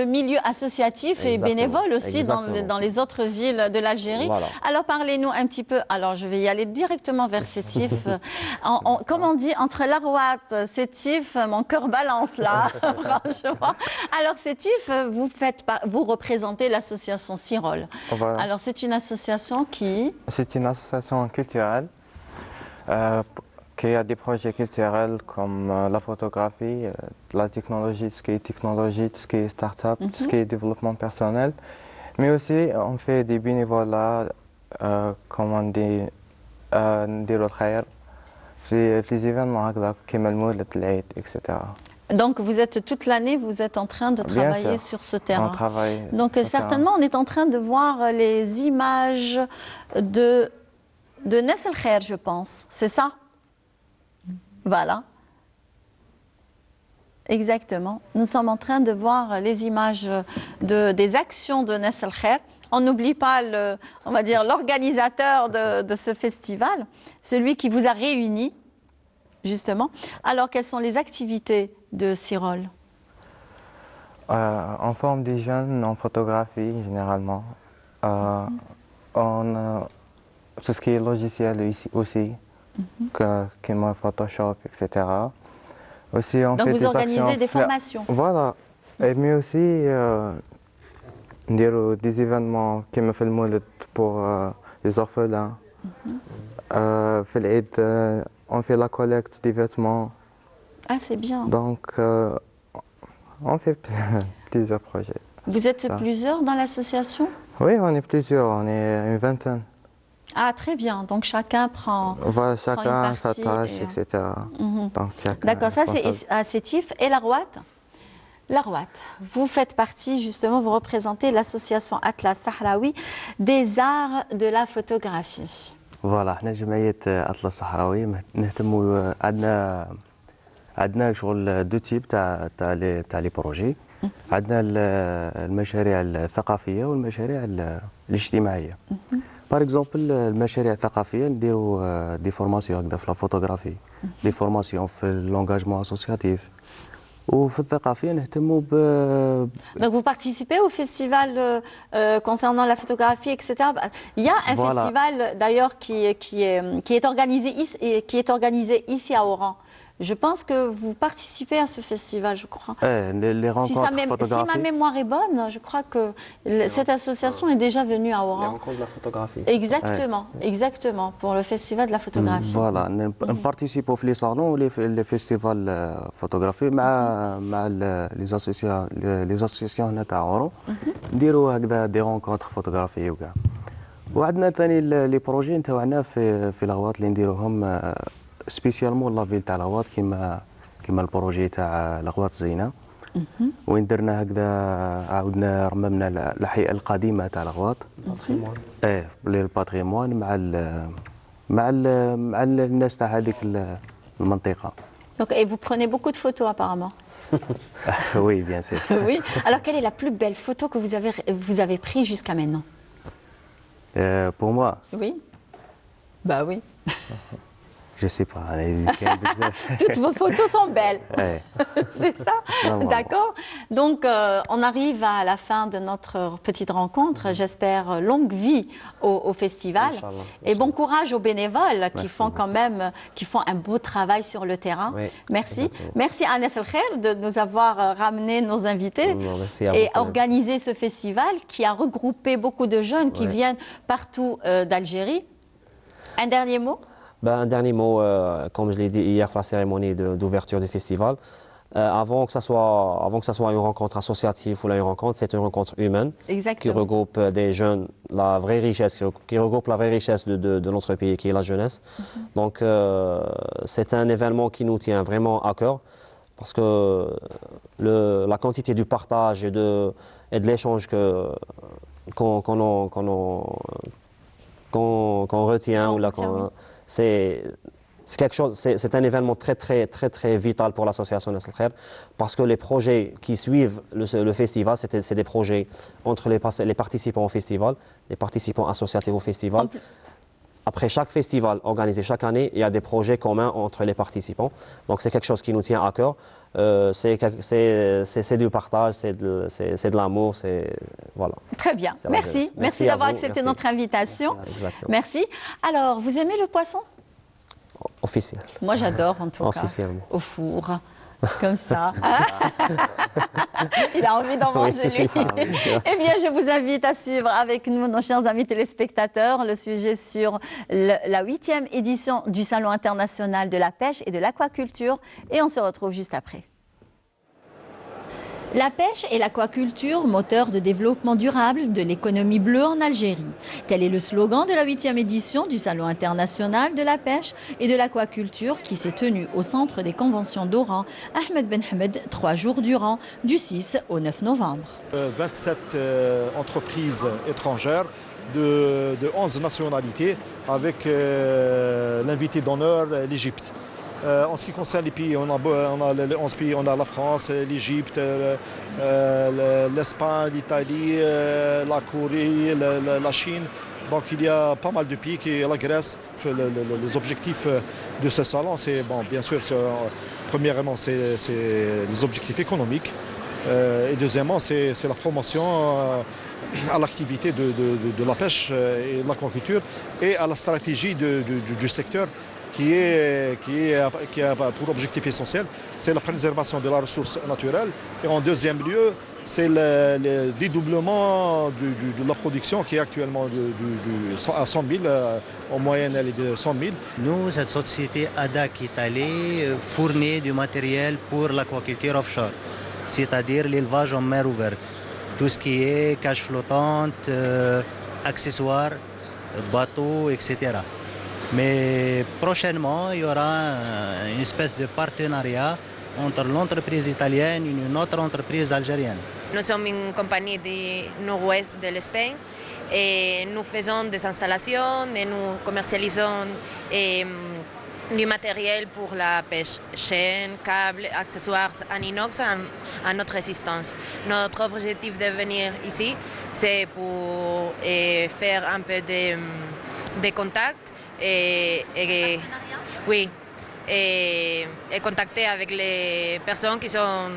le milieu associatif et bénévole aussi dans les autres villes de l'Algérie. Voilà. Alors parlez-nous un petit peu, alors je vais y aller directement vers Sétif. Comme on dit, entre l'Arwat, Sétif, mon cœur balance là, franchement. Alors Sétif, vous représentez l'association Sirol. Voilà. Alors c'est une association qui... C'est une association culturelle. Qui a des projets culturels comme la photographie, la technologie, tout ce qui est technologie, tout ce qui est start-up, tout ce qui est développement personnel. Mais aussi, on fait des bénévolats, comme on dit, نديروا الخير في les événements comme le Moulid, l'Aïd, etc. Donc vous êtes toute l'année, vous êtes en train de travailler sur ce terrain. On travaille. Donc certainement, on est en train de voir les images de Nas El Khair, je pense. C'est ça? Voilà. Exactement. Nous sommes en train de voir les images des actions de Nas El Khair. On n'oublie pas, on va dire, l'organisateur de ce festival, celui qui vous a réunis, justement. Alors, quelles sont les activités de Sirol? On forme des jeunes en photographie, généralement. Tout ce qui est logiciel aussi. Comme Photoshop, etc. Aussi, on Donc fait vous des organisez des formations. Voilà. Mais aussi des événements comme le Moulid pour les orphelins. On fait la collecte des vêtements. Ah, c'est bien. Donc On fait plusieurs projets. Vous êtes plusieurs dans l'association? Oui, on est plusieurs, on est une vingtaine. Ah, très bien. Donc chacun prend. Voilà, chacun a sa tâche, et... etc. D'accord, ça c'est à Sétif. Et la Rouate? La Rouate, vous faites partie justement, vous représentez l'association Atlas Sahraoui des arts de la photographie. فوالا احنا جمعية أطلس الصحراوي نهتموا عندنا شغل دو تيب تاع لي بروجي. عندنا المشاريع الثقافية والمشاريع الاجتماعية. باغ اكزومبل المشاريع الثقافية نديروا دي فورماسيون هكذا في لا فوتوغرافي، دي فورماسيون في لونغاجمون اسوسياتيف. وفي الثقافية نهتموا Donc vous participez au festival concernant la photographie, etc. Il y a un festival d'ailleurs qui est organisé ici à Oran. Je pense que vous participez à ce festival, je crois. Les rencontres photographiques. Si ma mémoire est bonne, je crois que cette association est déjà venue à Oran. Les rencontres de la photographie. Exactement, exactement, pour le festival de la photographie. Voilà, nous participons les salons, les festivals photographiques, les associations نتاع Oran. نديروا هكذا des rencontres photographiques وكاع. وعندنا ثاني لي بروجي نتاعنا في الغوات اللي نديروهم سبيسيالمون لا فيل تاع الغوات كيما البروجي تاع الغوات زينه وين درنا هكذا عاودنا رممنا الاحياء القديمه تاع الغوات للباتريمون مع الناس تاع هذيك المنطقه. Donc, et vous prenez beaucoup de photos apparemment. Oui, bien sûr. Oui. Alors, quelle est la plus belle photo que vous avez prise jusqu'à maintenant? Pour moi? Oui. Bah oui. Je sais pas. Toutes vos photos sont belles. C'est ça? D'accord. Donc, on arrive à la fin de notre petite rencontre. J'espère longue vie au festival. Et bon courage aux bénévoles qui font quand même, qui font un beau travail sur le terrain. Merci. Merci à Anas El Khair de nous avoir ramené nos invités et organisé ce festival qui a regroupé beaucoup de jeunes qui viennent partout d'Algérie. Un dernier mot? Un dernier mot, comme je l'ai dit hier à la cérémonie d'ouverture du festival, avant que ça soit une rencontre associative ou une rencontre, c'est une rencontre humaine. Exactement. Qui regroupe des jeunes, la vraie richesse, qui regroupe la vraie richesse de notre pays, qui est la jeunesse. Donc c'est un événement qui nous tient vraiment à cœur parce que la quantité du partage et de l'échange qu'on retient ou là c'est quelque chose, c'est un événement très vital pour l'association Anas El Khair parce que les projets qui suivent le festival, c'est des projets entre les participants au festival, les participants associatifs au festival. Après chaque festival organisé chaque année, il y a des projets communs entre les participants. Donc c'est quelque chose qui nous tient à cœur. C'est du partage, c'est de l'amour, voilà. Très bien, merci. Merci d'avoir accepté notre invitation. Merci. Alors, vous aimez le poisson? Officiel. Moi j'adore en tout cas. Officiellement. Au four. Comme ça. Il a envie d'en manger lui. Eh bien, je vous invite à suivre avec nous, nos chers amis téléspectateurs, le sujet sur la 8e édition du Salon international de la pêche et de l'aquaculture. Et on se retrouve juste après. La pêche et l'aquaculture, moteur de développement durable de l'économie bleue en Algérie. Tel est le slogan de la 8e édition du Salon international de la pêche et de l'aquaculture qui s'est tenu au centre des conventions d'Oran, Ahmed Ben Hamed, 3 jours durant, du 6 au 9 novembre. 27 entreprises étrangères de 11 nationalités avec l'invité d'honneur, l'Égypte. En ce qui concerne les pays, on a les 11 pays, on a la France, l'Égypte, l'Espagne, l'Italie, la Corée, la Chine. Donc il y a pas mal de pays, la Grèce. Les objectifs de ce salon, c'est bien sûr, premièrement, c'est les objectifs économiques. Et deuxièmement, c'est la promotion à l'activité de la pêche et de l'aquaculture et à la stratégie du secteur qui a pour objectif essentiel, c'est la préservation de la ressource naturelle. Et en deuxième lieu, c'est le dédoublement de la production qui est actuellement à 100 000, en moyenne elle est de 100 000. Nous, cette société ADAC Italie fournit du matériel pour l'aquaculture offshore. c'est-à-dire l'élevage en mer ouverte. Tout ce qui est cage flottante, accessoires, bateaux, etc. Mais prochainement, il y aura une espèce de partenariat entre l'entreprise italienne et une autre entreprise algérienne. Nous sommes une compagnie du nord-ouest de l'Espagne et nous faisons des installations et nous commercialisons du matériel pour la pêche, chaînes, câbles, accessoires en inox à notre résistance. Notre objectif de venir ici, c'est pour faire un peu de contact oui, et contacter avec les personnes qui sont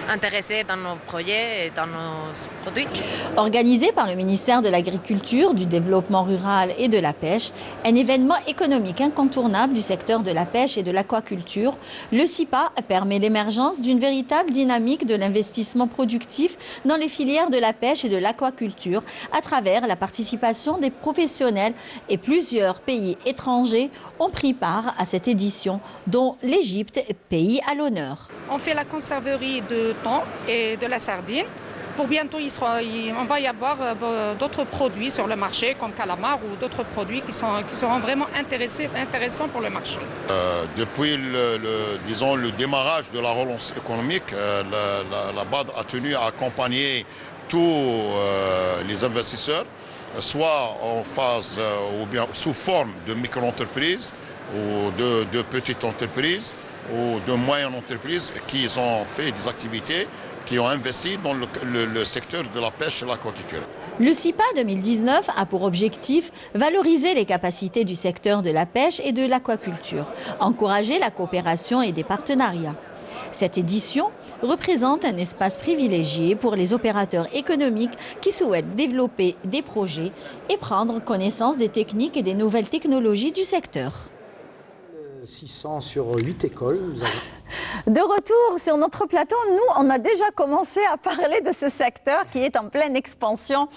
intéressés dans nos projets et dans nos produits. Organisé par le ministère de l'Agriculture, du Développement rural et de la Pêche, un événement économique incontournable du secteur de la pêche et de l'aquaculture, le CIPA permet l'émergence d'une véritable dynamique de l'investissement productif dans les filières de la pêche et de l'aquaculture à travers la participation des professionnels, et plusieurs pays étrangers ont pris part à cette édition, dont l'Égypte, pays à l'honneur. On fait la conserverie de thon et de la sardine. Pour bientôt, on va y avoir d'autres produits sur le marché, comme calamar ou d'autres produits qui seront vraiment intéressants pour le marché. Depuis le démarrage de la relance économique, la BAD a tenu à accompagner tous les investisseurs, soit en phase ou bien sous forme de micro-entreprises ou de petites entreprises ou de moyennes entreprises qui ont fait des activités, qui ont investi dans le secteur de la pêche et l'aquaculture. Le CIPA 2019 a pour objectif valoriser les capacités du secteur de la pêche et de l'aquaculture, encourager la coopération et des partenariats. Cette édition représente un espace privilégié pour les opérateurs économiques qui souhaitent développer des projets et prendre connaissance des techniques et des nouvelles technologies du secteur. 600 sur 8 écoles. De retour sur notre plateau, nous, on a déjà commencé à parler de ce secteur qui est en pleine expansion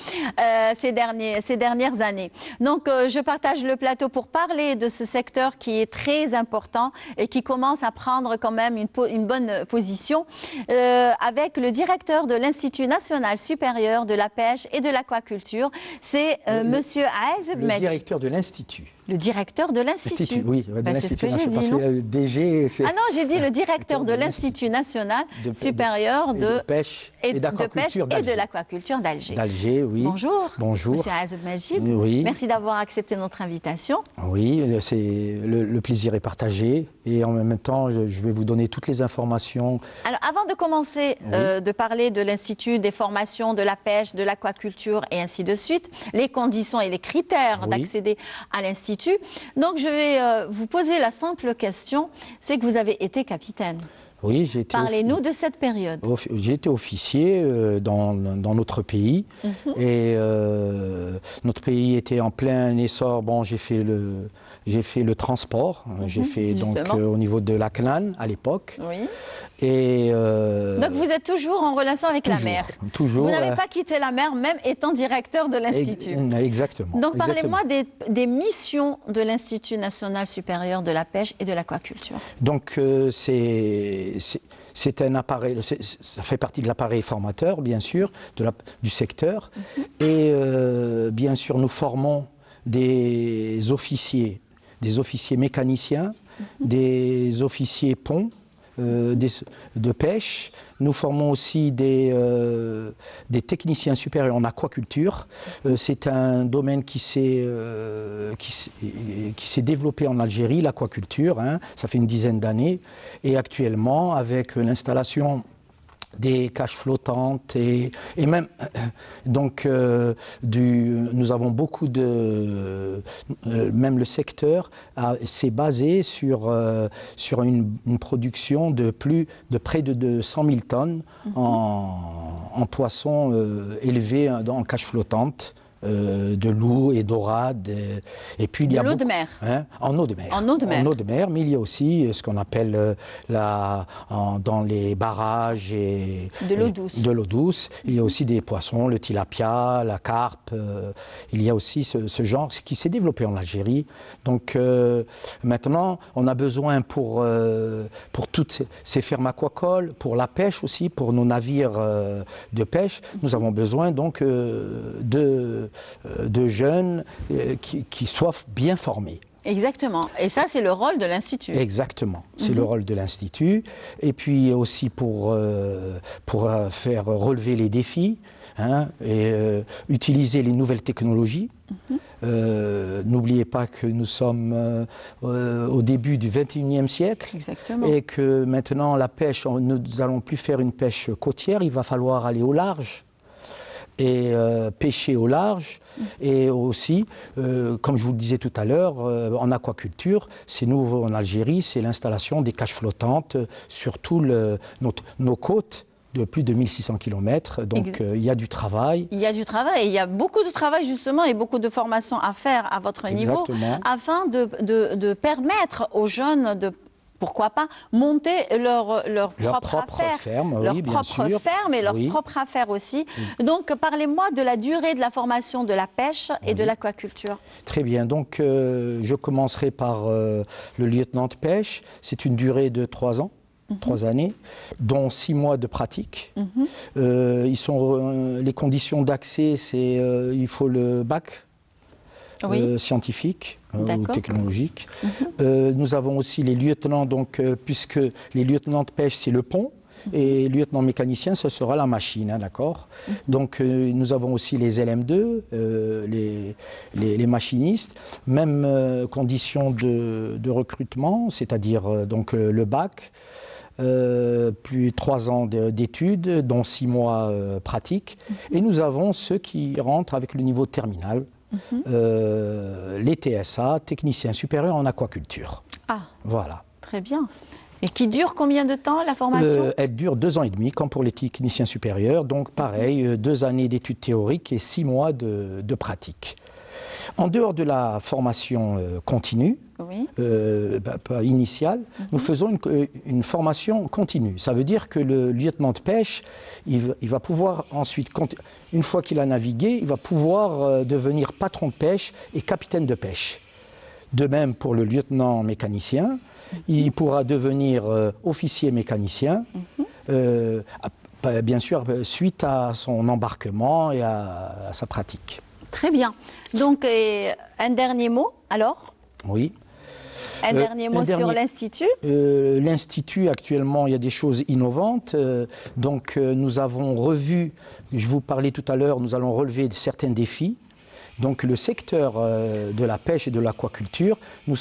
ces dernières années. Donc, je partage le plateau pour parler de ce secteur qui est très important et qui commence à prendre quand même une bonne position avec le directeur de l'Institut national supérieur de la pêche et de l'aquaculture. C'est Monsieur Aez Medj. Le directeur de l'Institut. Le directeur de l'Institut. Oui, de l'Institut national. Parce que le DG. Ah non, j'ai dit le directeur de l'Institut national supérieur de pêche et d'aquaculture et de l'aquaculture d'Alger. D'Alger, oui. Bonjour. Bonjour. Monsieur Aez Medj. Oui. Merci d'avoir accepté notre invitation. Oui, le plaisir est partagé et en même temps, je vais vous donner toutes les informations. Alors, avant de commencer de parler de l'Institut, des formations, de la pêche, de l'aquaculture et ainsi de suite, les conditions et les critères d'accéder à l'Institut, donc je vais vous poser la simple question, c'est que vous avez été capitaine. Oui, j'ai été. Parlez-nous de cette période. J'ai été officier dans notre pays et notre pays était en plein essor. Bon, j'ai fait le transport, j'ai fait donc au niveau de la CNAN à l'époque. Oui. Et donc vous êtes toujours en relation avec la mer. Toujours. Vous n'avez pas quitté la mer, même étant directeur de l'Institut. Exactement. Donc parlez-moi des missions de l'Institut national supérieur de la pêche et de l'aquaculture. Donc c'est un appareil, ça fait partie de l'appareil formateur, bien sûr, du secteur. Et bien sûr, nous formons des officiers mécaniciens, des officiers ponts, de pêche. Nous formons aussi des techniciens supérieurs en aquaculture. C'est un domaine qui s'est développé en Algérie, l'aquaculture. Ça fait une dizaine d'années. Et actuellement, avec l'installation des cages flottantes et même donc nous avons beaucoup de même le secteur s'est basé sur une production de près de 100 000 tonnes en poissons élevés en cages flottantes. de loup et dorade. Et puis, il y a l'eau de mer. Hein, en eau de mer. En eau de mer. En eau de mer, mais il y a aussi ce qu'on appelle dans les barrages et de l'eau douce. De l'eau douce. Il y a aussi des poissons, le tilapia, la carpe. Il y a aussi ce genre qui s'est développé en Algérie. Donc maintenant, on a besoin pour toutes ces fermes aquacoles, pour la pêche aussi, pour nos navires de pêche, nous avons besoin donc de jeunes qui soient bien formés. Exactement. Et ça, c'est le rôle de l'Institut. Exactement. C'est le rôle de l'Institut. Et puis aussi pour faire relever les défis, hein, et utiliser les nouvelles technologies. N'oubliez pas que nous sommes au début du XXIe siècle. Exactement. Et que maintenant la pêche, nous n'allons plus faire une pêche côtière, il va falloir aller au large et pêcher au large. Et aussi, comme je vous le disais tout à l'heure, en aquaculture, c'est nouveau en Algérie, c'est l'installation des cages flottantes sur tous nos côtes de plus de 1600 km. Donc il y a du travail. Il y a du travail. Il y a beaucoup de travail justement et beaucoup de formation à faire à votre niveau afin de permettre aux jeunes de, pourquoi pas, monter leur propre ferme, leur oui, bien propre sûr. ferme et leur propre affaire aussi. Donc parlez-moi de la durée de la formation de la pêche et de l'aquaculture. Très bien, donc je commencerai par le lieutenant de pêche. C'est une durée de 3 ans. 3 années, dont 6 mois de pratique. Les conditions d'accès, c'est il faut le bac scientifique ou technologique. Nous avons aussi les lieutenants, donc, puisque les lieutenants de pêche, c'est le pont, et lieutenant mécanicien, ce sera la machine, hein, d'accord. Donc nous avons aussi les LM2, les machinistes, même conditions de recrutement, c'est-à-dire donc le bac. Puis 3 ans d'études, dont 6 mois pratiques. Et nous avons ceux qui rentrent avec le niveau terminal, les TSA, techniciens supérieurs en aquaculture. Ah, voilà. Très bien. Et qui dure combien de temps la formation? Elle dure 2 ans et demi, comme pour les techniciens supérieurs. Donc pareil, 2 années d'études théoriques et 6 mois de pratique. En dehors de la formation continue, initiale, nous faisons une formation continue. Ça veut dire que le lieutenant de pêche, il va pouvoir ensuite, une fois qu'il a navigué, il va pouvoir devenir patron de pêche et capitaine de pêche. De même pour le lieutenant mécanicien, il pourra devenir officier mécanicien, bien sûr, suite à son embarquement et à sa pratique. Très bien. Donc, un dernier mot, alors? Oui. Un dernier mot sur l'Institut? L'Institut, actuellement, il y a des choses innovantes. Donc, nous avons revu, je vous parlais tout à l'heure, nous allons relever certains défis. Donc le secteur de la pêche et de l'aquaculture, nous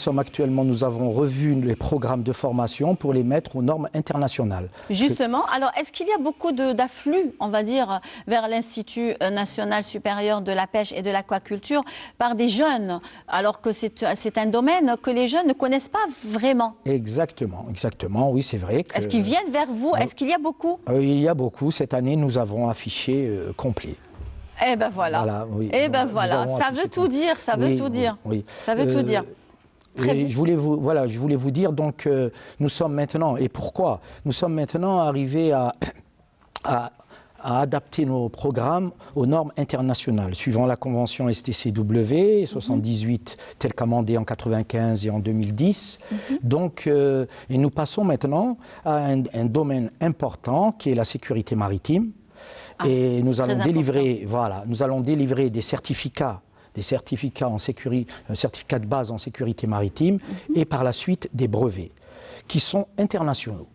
avons revu les programmes de formation pour les mettre aux normes internationales. Justement, alors est-ce qu'il y a beaucoup d'afflux, on va dire, vers l'Institut national supérieur de la pêche et de l'aquaculture par des jeunes, alors que c'est un domaine que les jeunes ne connaissent pas vraiment? Exactement, oui, c'est vrai. Est-ce qu'ils viennent vers vous? Est-ce qu'il y a beaucoup? Il y a beaucoup. Cette année, nous avons affiché complet. Eh ben voilà. Eh ben voilà. Ça veut tout dire. Ça veut tout dire. Ça veut tout dire. Je voulais vous dire donc nous sommes maintenant, et pourquoi nous sommes maintenant arrivés à adapter nos programmes aux normes internationales, suivant la convention STCW 78 telle qu'amendée en 95 et en 2010. Donc, et nous passons maintenant à un domaine important qui est la sécurité maritime. Et nous allons délivrer des certificats en sécurité, un certificat de base en sécurité maritime et par la suite des brevets qui sont internationaux.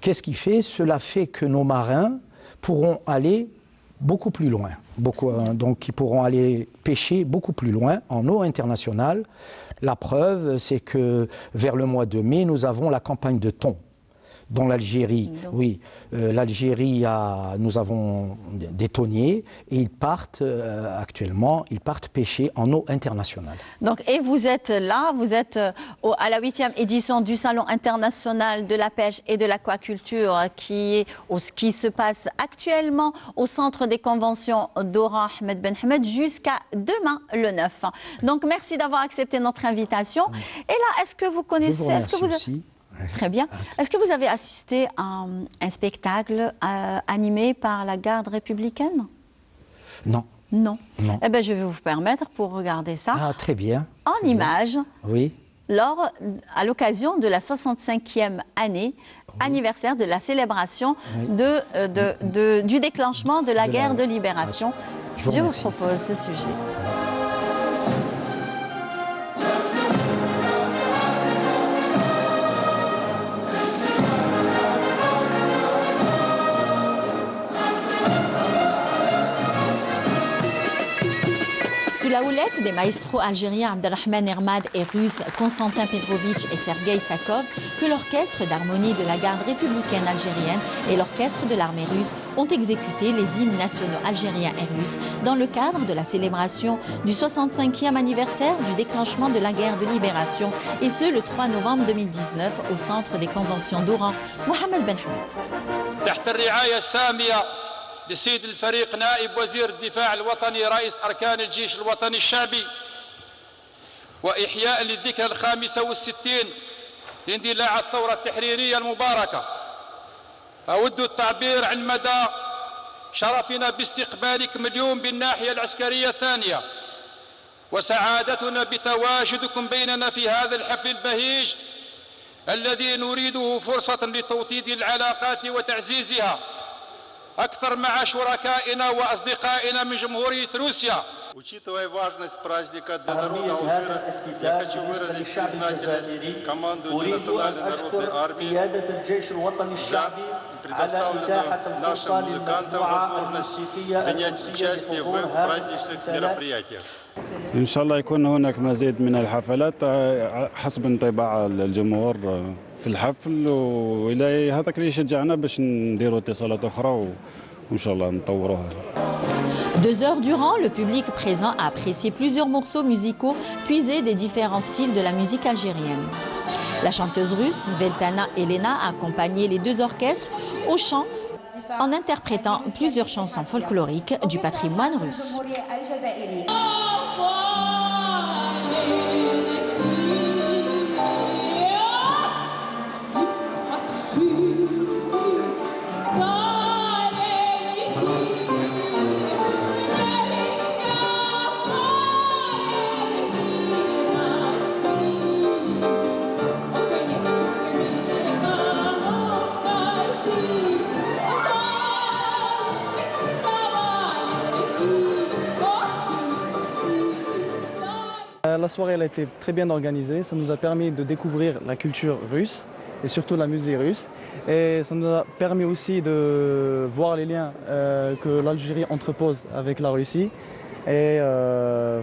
Qu'est-ce qui fait? Cela fait que nos marins pourront aller beaucoup plus loin, donc ils pourront aller pêcher beaucoup plus loin en eau internationale. La preuve, c'est que vers le mois de mai, nous avons la campagne de thon. Dans l'Algérie, oui. L'Algérie, nous avons des tonniers et ils partent actuellement, ils partent pêcher en eau internationale. Donc, et vous êtes là, vous êtes à la 8e édition du Salon international de la pêche et de l'aquaculture qui se passe actuellement au Centre des conventions d'Oran Ahmed Ben Hamed jusqu'à demain le 9. Donc, merci d'avoir accepté notre invitation. Et là, est-ce que vous connaissez... Très bien. Est-ce que vous avez assisté à un spectacle animé par la garde républicaine? Non. Non. Non. Eh bien, je vais vous permettre pour regarder ça. Ah, très bien. En images. Oui. À l'occasion de la 65e année, anniversaire de la célébration du déclenchement de la guerre de libération. Je vous propose ce sujet. Sous la houlette des maestros algériens Abdelrahman Ermad et russes Konstantin Petrovitch et Sergei Sakov, que l'orchestre d'harmonie de la garde républicaine algérienne et l'orchestre de l'armée russe ont exécuté les hymnes nationaux algériens et russes dans le cadre de la célébration du 65e anniversaire du déclenchement de la guerre de libération, et ce le 3 novembre 2019 au Centre des conventions d'Oran. Mohamed Ben Hamed. للسيد الفريق نائب وزير الدفاع الوطني رئيس أركان الجيش الوطني الشعبي، وإحياء للذكرى 65 لاندلاع الثورة التحريرية المباركة، أود التعبير عن مدى شرفنا باستقبالكم اليوم بالناحية العسكرية الثانية، وسعادتنا بتواجدكم بيننا في هذا الحفل البهيج الذي نريده فرصة لتوطيد العلاقات وتعزيزها أكثر مع شركائنا وأصدقائنا من جمهورية روسيا. Учитывая важность праздника для народа Алжира, я хочу выразить признательность командованию Национальной народной армии за предоставленную нашим музыкантам возможность принять участие в праздничных мероприятиях. إن شاء الله يكون هناك مزيد من الحفلات حسب انطباع الجمهور في الحفل، وإلى هذاك اللي يشجعنا باش نديروا اتصالات أخرى وإن شاء الله نطوروها. 2 heures durant, le public présent a apprécié plusieurs morceaux musicaux puisés des différents styles de la musique algérienne. La chanteuse russe Sveltana Elena a accompagné les 2 orchestres au chant en interprétant plusieurs chansons folkloriques du patrimoine russe. La soirée elle a été très bien organisée, ça nous a permis de découvrir la culture russe et surtout la musique russe. Et ça nous a permis aussi de voir les liens que l'Algérie entrepose avec la Russie. Et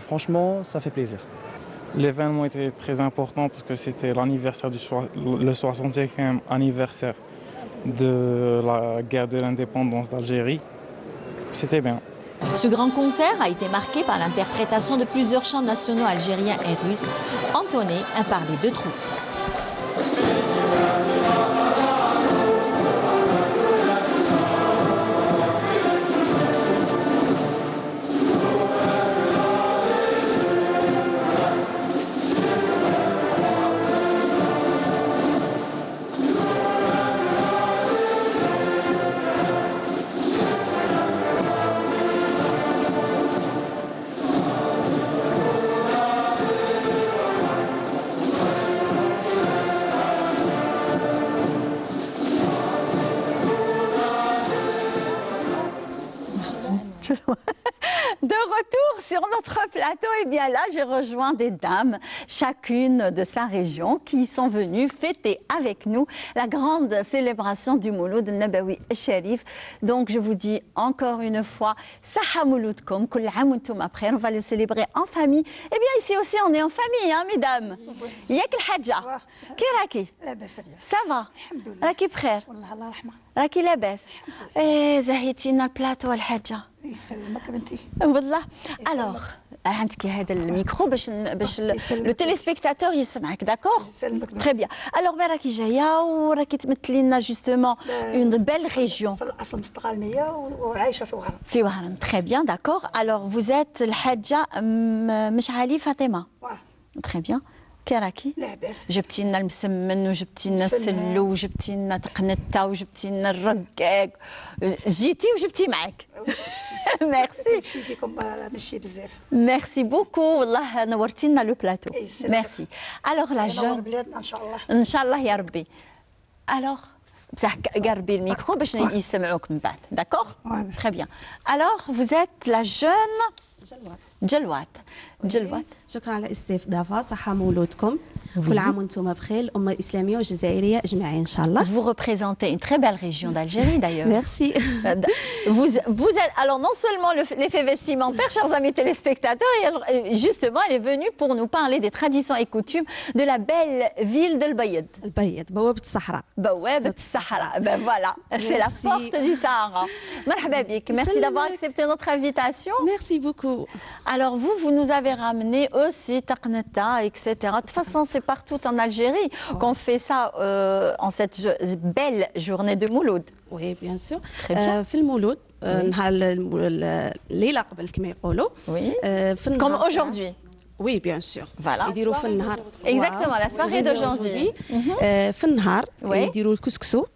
franchement, ça fait plaisir. L'événement était très important parce que c'était l'anniversaire le 65e anniversaire de la guerre de l'indépendance d'Algérie. C'était bien. Ce grand concert a été marqué par l'interprétation de plusieurs chants nationaux algériens et russes, entonnés par les 2 troupes. notre plateau, et bien là, j'ai rejoint des dames, chacune de sa région, qui sont venues fêter avec nous la grande célébration du Mouloud Nabawi Sharif. Donc, je vous dis encore une fois, Saha Mouloudkom, Kul Am Antum Bkhair. On va le célébrer en famille. Et bien, ici aussi, on est en famille, hein, mesdames. Yak الحاجة كي راكي؟ لاباس بيان. سافا؟ الحمد لله. راكي بخير؟ والله الله يرحمه. راكي لاباس؟ إيه زهيتينا البلاطو الحاجة. يسلمك بنتي. والله. Alors, عندك هذا الميكرو باش لو تيليسبيكتاتور يسمعك داكور؟ تري بيان. Alors ما راكي جاية وراكي تمثلي لنا جوستومون اون بيل ريجيون. في الاصل مستقالمية وعايشة في وهران. في وهران، تري بيان داكور. Alors vous êtes الحاجة مشعلي فاطمة. تري بيان. كي راكي؟ لاباس. جبتي لنا المسمن وجبتي لنا السلو وجبتي لنا تقنته وجبتي لنا الرقاق، جيتي وجبتي معك. ميرسي. نمشي فيكم ماشي بزاف. ميرسي بوكو، والله نورتي لنا لو بلاطو. ميرسي. الوغ لا جون. بلادنا ان شاء الله. ان شاء الله يا ربي. الوغ بصح قربي الميكرو باش يسمعوك من بعد، داكور؟ تري بيان. الوغ vous êtes la jeune جلوات. جلوات. شكرا على الاستضافه. صحه مولودكم، كل عام وانتم بخير، الامه الاسلاميه والجزائريه اجمعين ان شاء الله. Vous représentez une très belle région d'Algérie d'ailleurs. Merci. Vous êtes alors non seulement l'effet vestimentaire, chers amis téléspectateurs, et justement elle est venue pour nous parler des traditions et coutumes de la belle ville de l'Bayed. البيض بوابه الصحراء. بوابه الصحراء. Ben voilà, c'est la porte du Sahara. مرحبا بك. Merci d'avoir accepté notre invitation. Merci beaucoup. Alors vous nous avez ramené aussi Taqnata, etc. De toute façon, c'est partout en Algérie qu'on fait ça en cette belle journée de Mouloud. Oui, bien sûr. Très bien. في المولود نهار الليله قبل كما يقولوا. Oui. Comme aujourd'hui. Oui, bien sûr. Voilà. يديروا في النهار. Exactement, la soirée d'aujourd'hui. في النهار يديروا الكسكسو.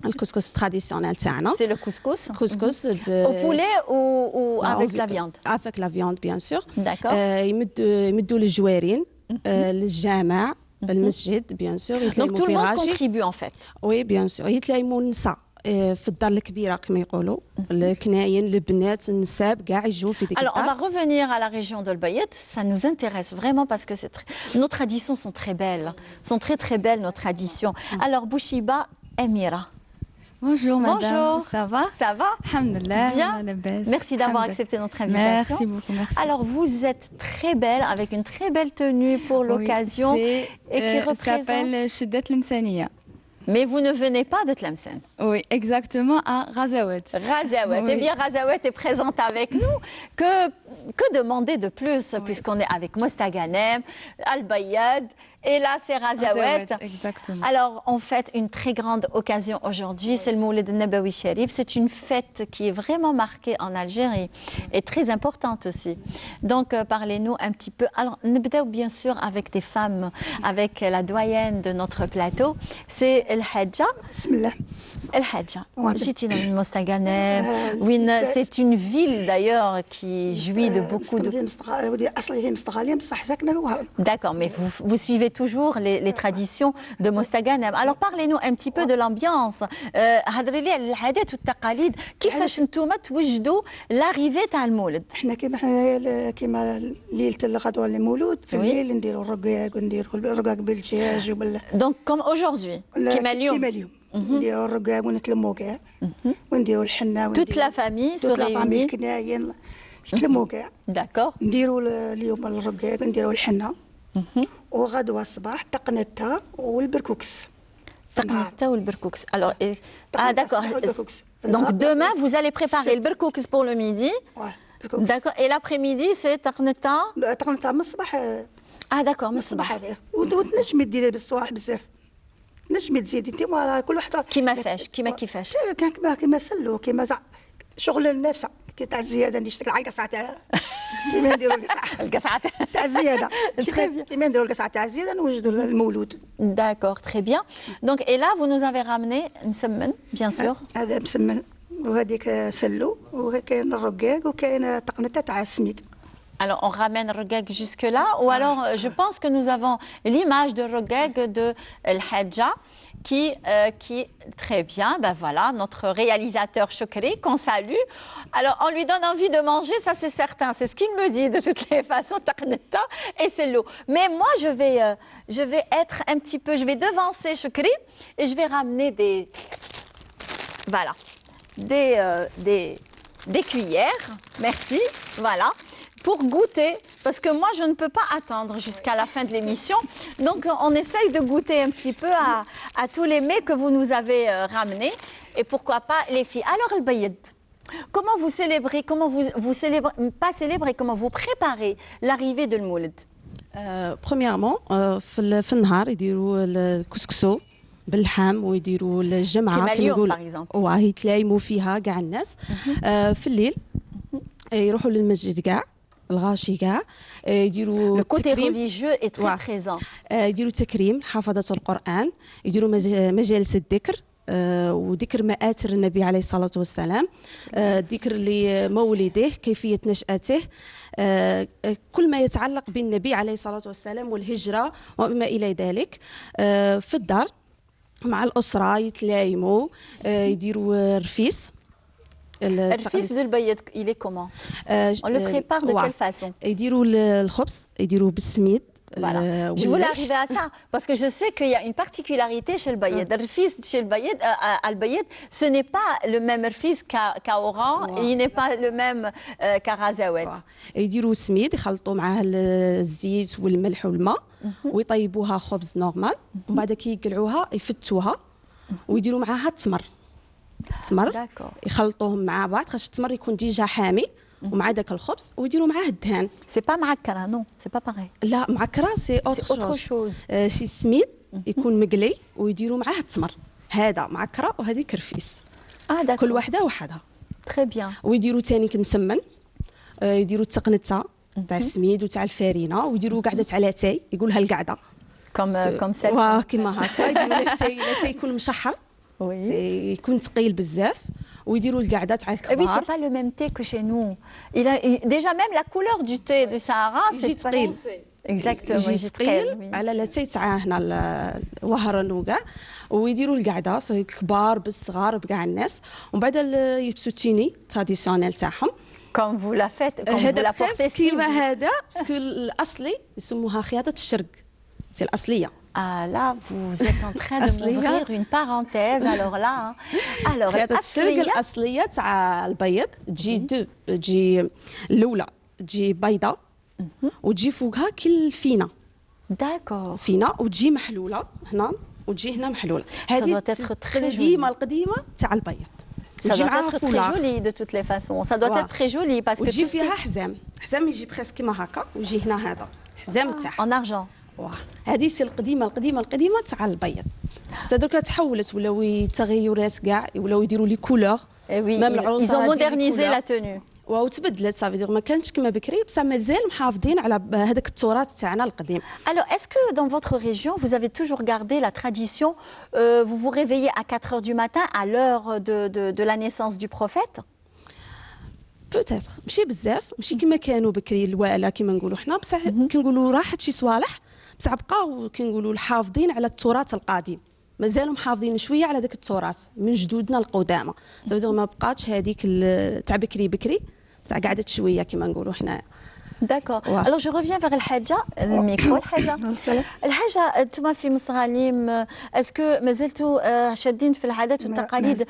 الكسكس تراديسيونيل تاعنا. C'est le couscous. Couscous au poulet ou avec la viande? Avec la viande bien sûr. D'accord. يمدوا للجوارين للجامع المسجد bien sûr. Donc tout le monde contribue en fait. Oui bien sûr. يتلايموا النساء في الدار الكبيره كما يقولوا، الكناين البنات النساب كاع يجوا في ديك الدار. Alors on va revenir à la région de l'Bayed, ça nous intéresse vraiment parce que nos traditions sont très belles, sont très belles nos traditions. Alors Bouchiba Amira. Bonjour madame. Bonjour. Ça va? Ça va? Alhamdulillah. Bien. Merci d'avoir accepté notre invitation. Merci beaucoup, merci. Alors vous êtes très belle avec une très belle tenue pour l'occasion et qui représente. Ça s'appelle Shiddat Lemsania. Mais vous ne venez pas de Tlemcen. Oui, exactement, à Razawet. Razawet. Oui. Eh bien, Razawet est présente avec nous. Que demander de plus, puisqu'on est avec Mostaganem, Al-Bayad, et là, c'est Razawet. Exactement. Alors, on fête une très grande occasion aujourd'hui. C'est le Moulid Nabawi Sharif. C'est une fête qui est vraiment marquée en Algérie et très importante aussi. Donc, parlez-nous un petit peu. Alors, nous bien sûr avec des femmes, avec la doyenne de notre plateau. C'est El Hadja. Bismillah. El Hadja. C'est une ville d'ailleurs qui jouit de beaucoup de... D'accord, mais vous suivez toujours les traditions de Mostaganem. Alors parlez-nous un petit peu de l'ambiance. هضري لي على العادات والتقاليد، كيفاش نتوما توجدوا لاريفي تاع المولد؟ احنا كيما ليله الغدوه المولود في الليل نديروا الرقاق ونديروا الرقاق بالدجاج وبال. Donc comme aujourd'hui. كيما اليوم. كيما اليوم. نديروا الرقاق ونتلموا كاع ونديروا الحنه. Toute la famille se réunit. الكناين نتلموا كاع. D'accord. نديروا اليوم الرقاق نديروا الحنه. وغدوة الصباح تقنتها والبركوكس. تقنتها والبركوكس. Alors d'accord. Donc demain vous allez préparer le berkoukis pour le midi. D'accord. Et l'après-midi c'est تقنتها. تقنتها من الصباح. d'accord من الصباح. وتنجمي ديري بالصباح بزاف. نجمي تزيدي انت كل وحده. كيفاش؟ كيما سلو كيما شغل النفسه. تاع الزياده نشتغل على القصعه تاع كيما نديروا القصعه تاع الزياده كيما نديروا القصعه تاع الزياده نوجدوا المولود. D'accord, très bien. Donc et là vous nous avez ramené مسمن bien sûr. هذا مسمن وهذيك سلو وكاين الرقاق وكاين تقنته تاع السميد. Alors on ramène le rogag jusque là ou alors je pense que nous avons l'image de rogag de El Hadja qui très bien, ben voilà, notre réalisateur Chokri, qu'on salue. Alors, on lui donne envie de manger, ça c'est certain, c'est ce qu'il me dit de toutes les façons, et c'est l'eau. Mais moi, je vais être un petit peu, je vais devancer Chokri et je vais ramener des, voilà, des cuillères, merci, voilà. Pour goûter, parce que moi, je ne peux pas attendre jusqu'à la fin de l'émission. Donc, on essaye de goûter un petit peu à tous les mets que vous nous avez ramenés. Et pourquoi pas les filles. Alors, le bayed, comment vous célébrez, comment vous célébrez, pas célébrez, comment vous préparez l'arrivée de l'moulid? Premièrement, في النهار يديروا الكسكسو باللحم ويديروا الجمعة كما اليوم باغ اكزومبل ويتلايموا فيها كاع الناس. في الليل يروحوا للمسجد كاع الغاشي كاع يديروا le côté religieux est très présent. يديروا تكريم حفظة القرآن، يديروا مجالس الذكر وذكر مآثر النبي عليه الصلاة والسلام، ذكر لمولده، كيفية نشأته، كل ما يتعلق بالنبي عليه الصلاة والسلام والهجرة وما إلى ذلك. في الدار مع الأسرة يتلايموا، يديروا رفيس. Le fils de l'bayed, il est comment? On le prépare de quelle façon? يديروا الخبز، يديروا بالسميد. Voilà. Je voulais arriver à ça parce que je sais qu'il y a une particularité chez le bayed. Le fils chez le bayed, al-bayed, ce n'est pas le même fils qu'à Oran et il n'est pas le même qu'à Razawed. يديروا السميد يخلطوا معاه الزيت والملح والماء ويطيبوها خبز نورمال، ومن بعد كي يقلعوها يفتوها ويديروا معاها التمر. التمر يخلطوهم مع بعض خاطر التمر يكون ديجا حامي ومع داك الخبز ويديروا معاه الدهان. سي با معكره نو سي با باغي. لا معكره سي اوتر شوز. شي سميد يكون مقلي ويديروا معاه التمر، هذا معكره وهذه كرفيس. كل واحده وحدها. تري بيان. ويديروا ثاني مسمن، يديروا التقنته تاع السميد وتاع الفارينه ويديروا قعده تاع لاتاي، يقولها القعده كوم سيل كيما هكا. يديروا لاتاي يكون مشحر يكون ثقيل بزاف ويديروا القعده تاع الكبار. Oui, c'est pas le même thé que chez nous. Déjà même la couleur du thé du Sahara, c'est pas foncé. Exactement, يجي ثقيل على لاتاي تاع هنا وهران وكاع، ويديروا القعده الكبار بالصغار بكاع الناس، ومن بعد يلبسوا التيني تراديسيونيل تاعهم. Comme vous la faites, comme vous la portez. كيما هذا باسكو الاصلي يسموها خياطه الشرق، سي الاصليه. Ah là, vous êtes en train de m'ouvrir une parenthèse. Alors là, alors خياطة الشرق الأصلية تاع البيض تجي الأولى تجي بيضة وتجي فوقها كل فينة. داكور. فينة وتجي محلولة هنا وتجي هنا محلولة. هذه القديمة تاع البيض. Ça doit être très joli de toutes les façons. Ça doit être très joli parce que وتجي فيها حزام، حزام يجي بريسك كيما هكا ويجي هنا هذا حزام تاعها. En argent. هذه سي القديمه تاع البيض. درك تحولت ولاو تغيرات كاع ولاو يديروا لي كولور. ميم العروسه ils ont modernisé la tenue. وتبدلت صافي ما كانتش كما بكري بصح مازال محافظين على هذاك التراث تاعنا القديم. Alors est-ce que dans votre région vous avez toujours gardé la tradition vous vous réveillez à 4 heures du matin à l'heure de la naissance du prophète? بوتيتر ماشي بزاف، ماشي كما كانوا بكري الواله كما نقولوا حنا، بصح كنقولوا راحت شي صوالح، بصح بقاو كنقولوا الحافظين على التراث القديم، مازالوا محافظين شويه على ذاك التراث من جدودنا القدامى، زعما ما بقاتش هذيك تاع بكري بصح قعدت شويه كما نقولوا حنايا. D'accord. Alors je reviens vers الحاجة الميكرو. الحاجة انتم في مصر غاليم اسكو مازلتوا شادين في العادات والتقاليد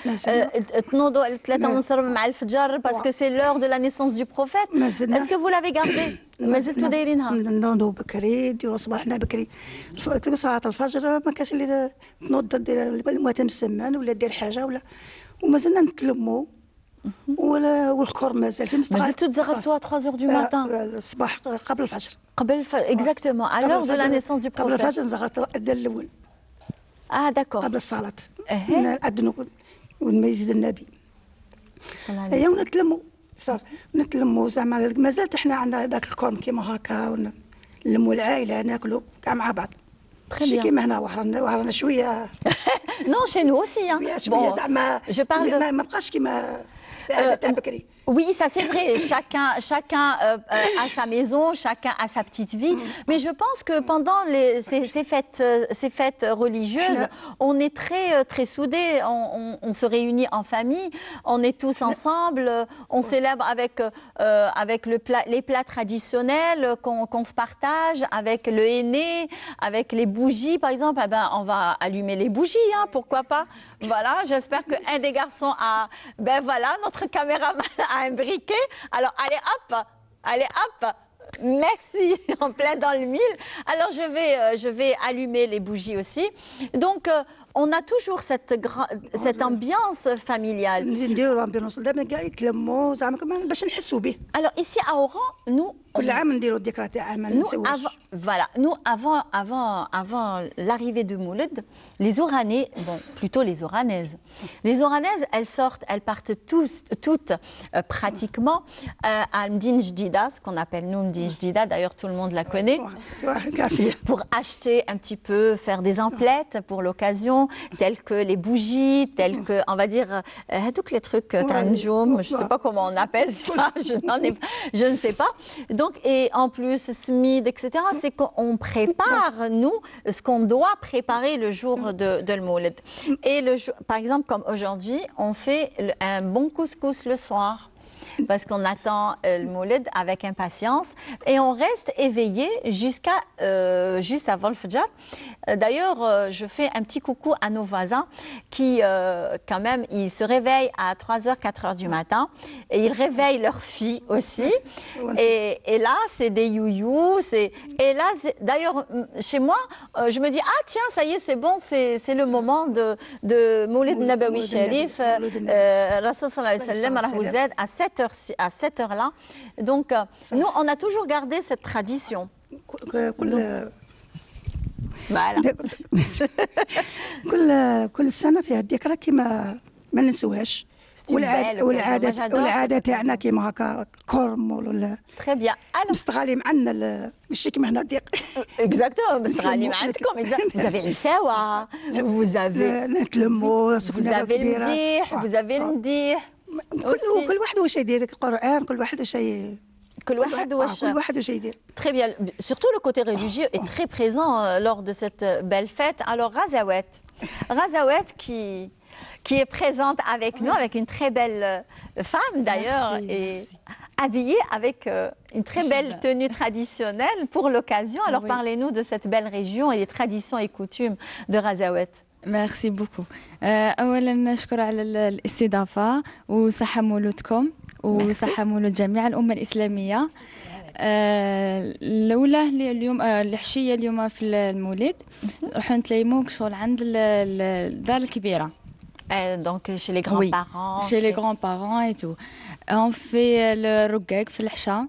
تنوضوا 3:30 مع الفجر باسكو سي لور دو لا نيسونس دو بروفيت؟ اسكو فو لافي غاردي؟ مازلتوا دايرينها؟ نوضوا بكري نديروا صباحنا بكري صلاة الفجر ما كاش اللي تنوض دير المواتم السمان ولا دير حاجة ولا ومازلنا نتلموا والخكور مازلتوا تزغرتوا 3 heures du matin. الصباح قبل الفجر. exactement à l'heure de la naissance du prophète. قبل الفجر نزغرت الأذان الأول. d'accord. قبل الصلاة. نأذنوا ونميز النبي. أيوا ونتلموا صافي نتلموا زعما مازالت احنا عندنا ذاك الكرم كيما هكا نلموا العائلة ناكلوا كاع مع بعض. ماشي كيما هنا وهرنا شوية. Non, chez nous aussi. Hein. شوية زعما je parle de... ما بقاش كيما تاع بكري. Oui, ça c'est vrai. Chacun a sa maison, chacun a sa petite vie. Mais je pense que pendant ces fêtes religieuses, on est très soudés. On se réunit en famille, on est tous ensemble, on célèbre avec les plats traditionnels qu'on se partage, avec le henné, avec les bougies par exemple. Eh ben, on va allumer les bougies, hein, pourquoi pas. Voilà, j'espère qu'un des garçons a, ben voilà, notre caméraman a un briquet. Alors, allez hop, merci, en plein dans le mille. Alors, je vais allumer les bougies aussi. Donc, on a toujours cette ambiance familiale. Alors, ici à Oran, nous, avant l'arrivée de Mouloud, les Oranais, bon, plutôt les Oranaises, elles partent toutes pratiquement à Mdine Jdida, ce qu'on appelle nous Mdine Jdida, d'ailleurs tout le monde la connaît, pour acheter un petit peu, faire des emplettes pour l'occasion, telles que les bougies, telles que, on va dire, tous les trucs, tanjoum, je ne sais pas comment on appelle ça, je ne sais pas. Donc, et en plus, smid, etc., c'est qu'on prépare, nous, ce qu'on doit préparer le jour de l'Moulid. Et par exemple, comme aujourd'hui, on fait un bon couscous le soir, parce qu'on attend le Moulid avec impatience et on reste éveillé juste avant le Fajr. D'ailleurs, je fais un petit coucou à nos voisins qui, quand même, ils se réveillent à 3h, 4h du matin et ils réveillent leurs filles aussi. Et là, c'est des youyous. Et là, d'ailleurs, chez moi, je me dis, ah tiens, ça y est, c'est bon, c'est le moment de Moulid Nabawi Sharif. Rasul sallallahu alayhi wa sallam, vous aide à cette heure-là. Donc, nous, on a toujours gardé cette tradition. Voilà. كل سنة فيها الذكرى كما ما ننسوهاش والعادة تاعنا كيما هكا كرم ولا Très bien. Alors, مستغالين عندنا ماشي كيما هنا الضيق. Exactement, مستغالين عندكم. Vous avez le sawa, vous avez نتلموا vous avez le mdih, vous avez le mdih. كل واحد واش يدير القرآن كل واحد واش كل واحد واش يدير. Très bien. Surtout le côté religieux est très présent lors de cette belle fête. Alors Razawet qui est présente avec nous, avec une très belle femme d'ailleurs, et habillée avec une très belle tenue traditionnelle pour l'occasion. Alors parlez-nous de cette belle région et des traditions et coutumes de Razawet. ميرسي بوكو. اولا نشكر على الاستضافه وصحه مولودكم وصحه مولود جميع الامه الاسلاميه. الاولى اليوم العشيه اليوم في المولد راح نتلايموك شغل عند الدار الكبيره. Donc chez les grands-parents. Chez les grands-parents et tout. On fait le rugag في العشاء.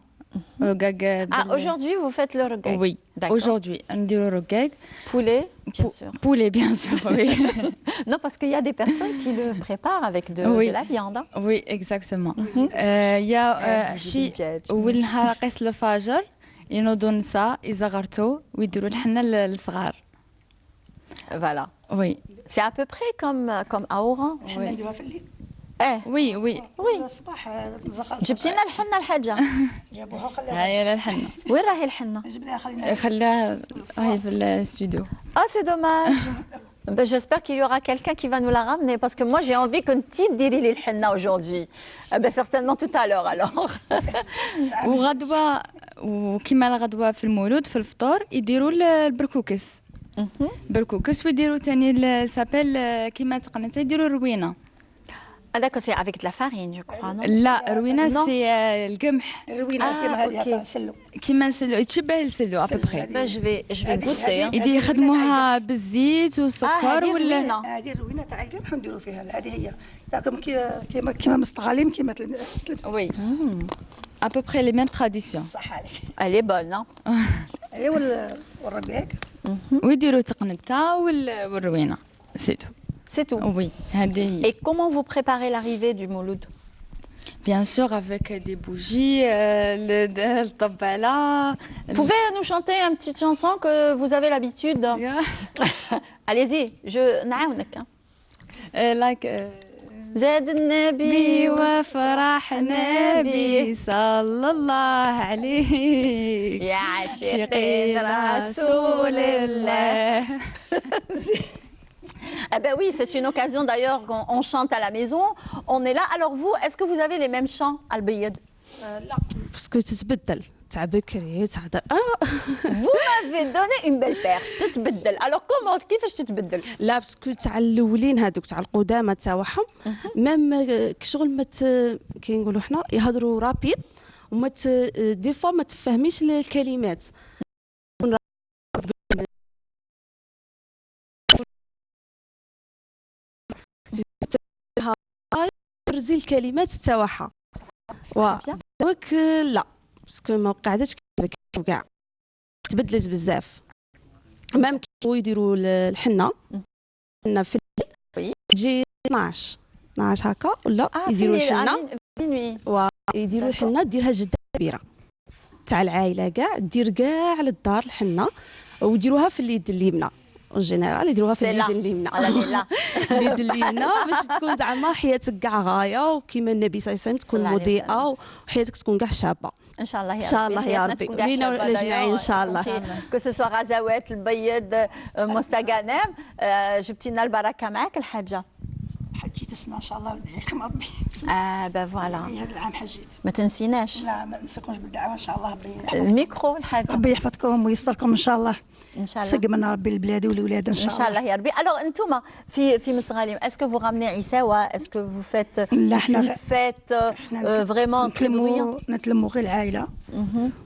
Aujourd'hui, vous faites le rugag. Oui, aujourd'hui, on dit le rugag. Poulet, bien sûr. Poulet, bien sûr, oui. Non, parce qu'il y a des personnes qui le préparent avec de la viande. Oui, exactement. Il y a والنهار قيس الفجر ينوضوا النساء يزغرتوا ويديروا الحنة للصغار. Voilà. Oui. C'est à peu près comme à Oran. Oui, oui. جبتي لنا الحنة الحاجة. جابوها هاي الحنة. وين راهي الحنة؟ خلاها هاي في الاستوديو. Ah, c'est dommage. Ben, j'espère qu'il y aura quelqu'un qui va nous la ramener parce que moi j'ai envie qu'une petite diri lil henna aujourd'hui. Ben, certainement tout à l'heure alors. وغدوة وكما الغدوة في المولود في الفطور يديروا البركوكس. بركوكس ويديروا ثاني سابيل كيما تقنيتها يديروا الروينة. Ah d'accord, c'est avec de la farine, je crois, non? لا الروينة سي القمح. الروينة كيما هذه سلو. كيما السلو يتشبه السلو ابري. Je vais goûter. يدي يخدموها بالزيت والسكر ولا هذه الروينة تاع القمح ونديروا فيها هذه هي تاعكم كيما مستغالين كيما وي à peu près les mêmes traditions. صح عليك. Elle est bonne, non? ايوا والرقاق. ويديروا تقنتها والروينة. C'est tout. C'est tout. Oui. Et comment vous préparez l'arrivée du Mouloud? Bien sûr, avec des bougies, le tabala. Vous pouvez nous chanter une petite chanson que vous avez l'habitude? Allez-y, je... Like... زاد النبي وفرحنا به صلى الله عليه يا عاشقين رسول الله. Ah ben oui, c'est une occasion d'ailleurs qu'on chante à la maison. On est là. Alors vous, est-ce que vous avez les mêmes chants, Al-Bayed? لا باسكو تتبدل تاع بكري تاع Vous m'avez donné une belle perche. تتبدل. Alors comment كيفاش تتبدل؟ لا باسكو تاع الاولين هذوك تاع القدامى تاعهم ميم كشغل ما كي نقولوا حنا يهضروا رابيد وما دي فوا ما تفهميش الكلمات. برزي الكلمات تاعها دوك لا باسكو ما قعدتش كاع تبدلت بزاف. مام كيبغيو يديروا الحنه في الليل تجي 12 هكا ولا يديروا الحنه يديروا الحنه ديرها جده كبيره تاع العائله كاع دير كاع للدار الحنه ويديروها في اليد اليمنى اون جينيرال يديروها في اليد اليمنى اليد اليمنى باش تكون زعما حياتك كاع غايه وكيما النبي صلى الله عليه وسلم تكون مضيئه وحياتك تكون كاع شابه ان شاء الله يا ربي. ان شاء الله يا ربي لينا والاجمعين ان شاء الله. كو سوسوا غزوات البيض مستغانم. جبتي لنا البركه معك الحاجه. حجيت اسمع ان شاء الله ويدعيكم ربي. با فوالا هذا العام حجيت ما تنسيناش. لا ما ننساكمش بالدعوه ان شاء الله. الميكرو الحاجه ربي يحفظكم ويستركم ان شاء الله. ان شاء الله سق منا ربي البلاد والولاد ان شاء الله. ان شاء الله يا ربي. الوغ انتوما في مستغاليم اسكو فو رامني عيساوه اسكو فو فات لا احنا فات فريمون نتلموا غير العائله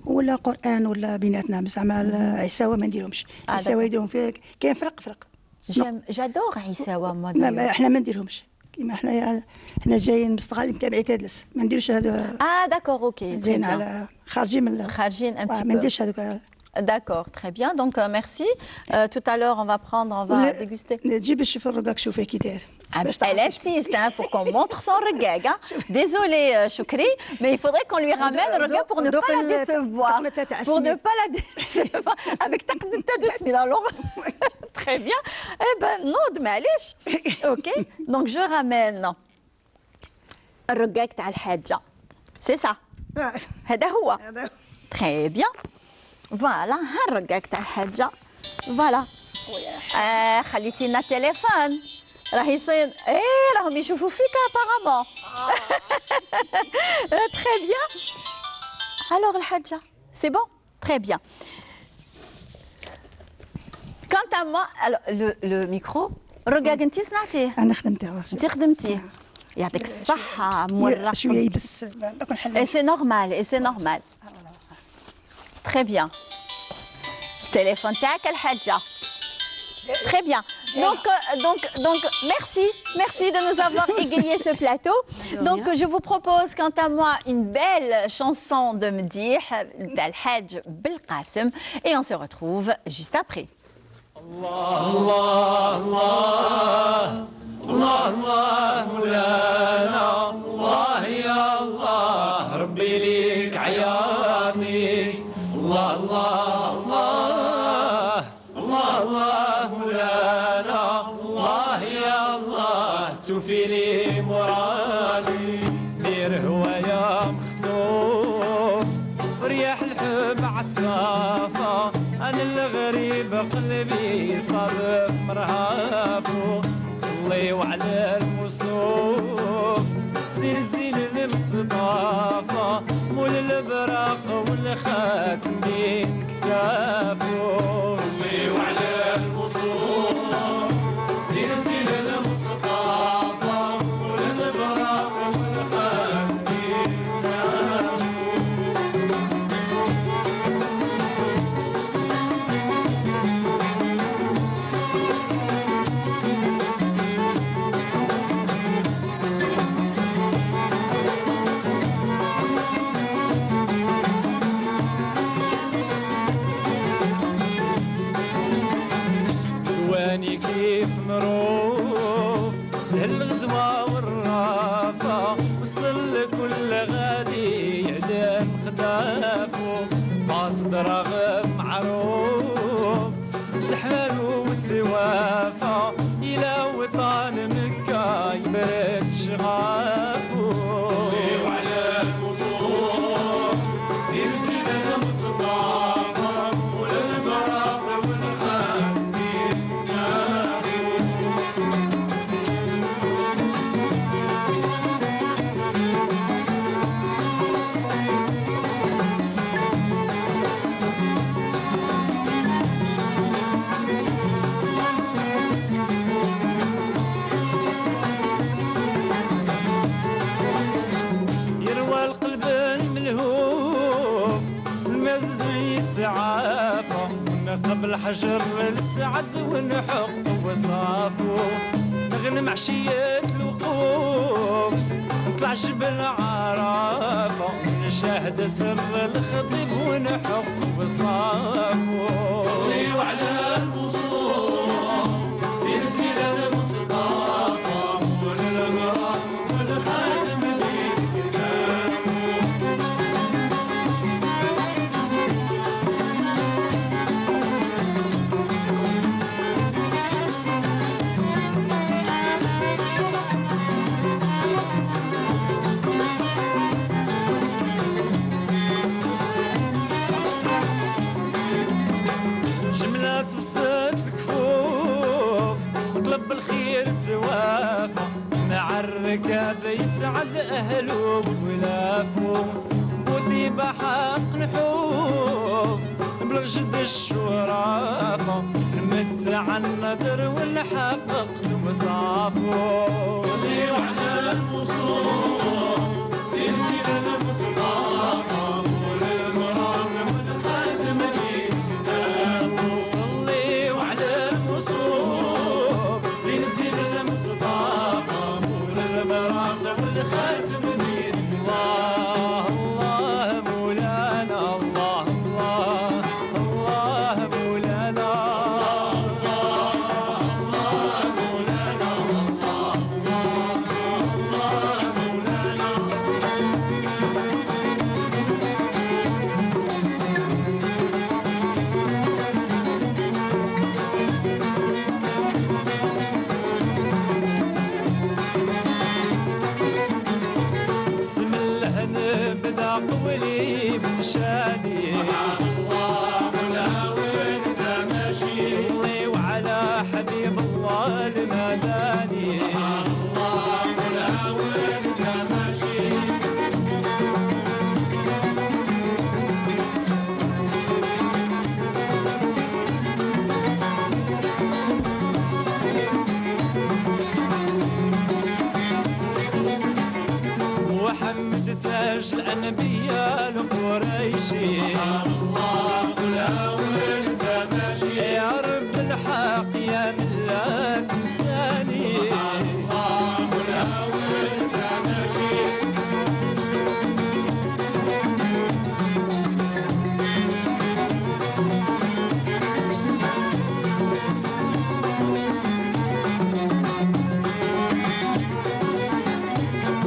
ولا قران ولا بيناتنا زعما عيساوه ما نديرهمش. عيساوه يديرهم في كاين فرق. جادور عيساوه ما لا احنا ما نديرهمش كيما احنا جايين مستغالين تاع عتادلس ما نديروش هذا. داكور اوكي جايين على خارجين ان بتي ما نديرش هذوك. D'accord, très bien. Donc, merci. Tout à l'heure, on va déguster. جيب الشوف الرقاق شوفي كي داير. Elle insiste pour qu'on montre son reggae. Désolée, Choukri, mais il faudrait qu'on lui ramène le reggae pour ne pas la décevoir. Pour ne pas la décevoir. Avec Takneta de Smil. Alors, très bien. Eh ben, non, معليش. Ok. Donc, je ramène le reggae تاع الحاجة. C'est ça. هذا هو. Très bien. فوالا ها الرقاق تاع الحاجه. فوالا خليتي لنا التليفون راه يصير راهم يشوفوا فيك ابارامون. تري بيان. الوغ الحاجه سي بون تري بيان. كانت موا لو ميكرو الرقاق انت صنعتيه؟ انا خدمته. انت خدمتيه يعطيك الصحه مورق شويه يبس دوك نحل. اي سي نورمال Très bien. Téléphone tac الحاجة. Très bien. Donc merci de nous avoir égayé ce plateau. Donc je vous propose quant à moi une belle chanson de Mdih d'Al-Hajj Belqasem et on se retrouve juste après. Allah Allah Allah Allah Allah مولانا الله يا الله ربي ليك عياطي الله الله الله الله الله مولانا الله يا الله توفي لي مرادي دير هوايا مخطوف رياح الحب عالصافا انا الغريب قلبي صادف مرهافو صليو على المصوف زين زين المصطفى مول البراق والخاتم بين كتافو صليو على المصوف زين زين المصطفى مول البراق والخاتم بين كتافو. كيف نروف للغزوة والرافة وصل كل غادي يهدم قدافو قاصد راغب معروف زحمة وتوافى إلى وطن مكة يبرد شغل صافو صليوا على المصطفى زين سيدنا مصطفى وللبراق والخاتمين يروى القلب الملهوف المز يتعافى قبل حجر السعد ونحق وصافو نغنم عشية الوقوف نطلع جبل عرافة نشاهد سر الخطيب ونحق وصافو صليوا على المصطفى سير سيدنا مصطفى وللمرأة والخاتم جملات بسط الكفوف وطلب الخير توافى مع الركاب يسعد أهله ولافو وطيبة حق نحوف بلغ جد الشرافة نمتع النذر ونحقق وصافو صليوا على المصطفى سير سيدنا مصطفى وللمرام والخاتم صليوا على المصطفى زين سيدنا مصطفى وللمرام والخاتم الله الله مولانا الله الله الله مولانا الله الله مولانا الله الله مولانا بسم الله نبدا قولي بمشادي الله ولا وين ماشي صليوا على حبيب الله المداني الله ولا وين ماشي وحمد تاج الانبياء القريشي الله ولا وين ماشي يا رب الحق يا من لا تنساني الله ولا وين ماشي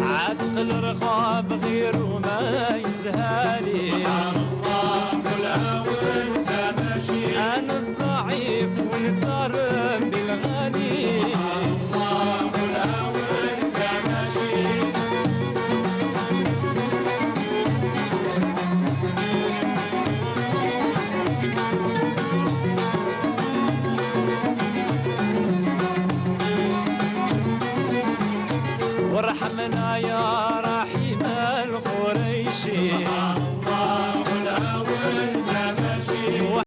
عاتق الرقاب غير وما يزهالي الله ولا وانت ماشي انا الضعيف ونترم بالغالي الله ولا وانت ماشي وارحمنا يا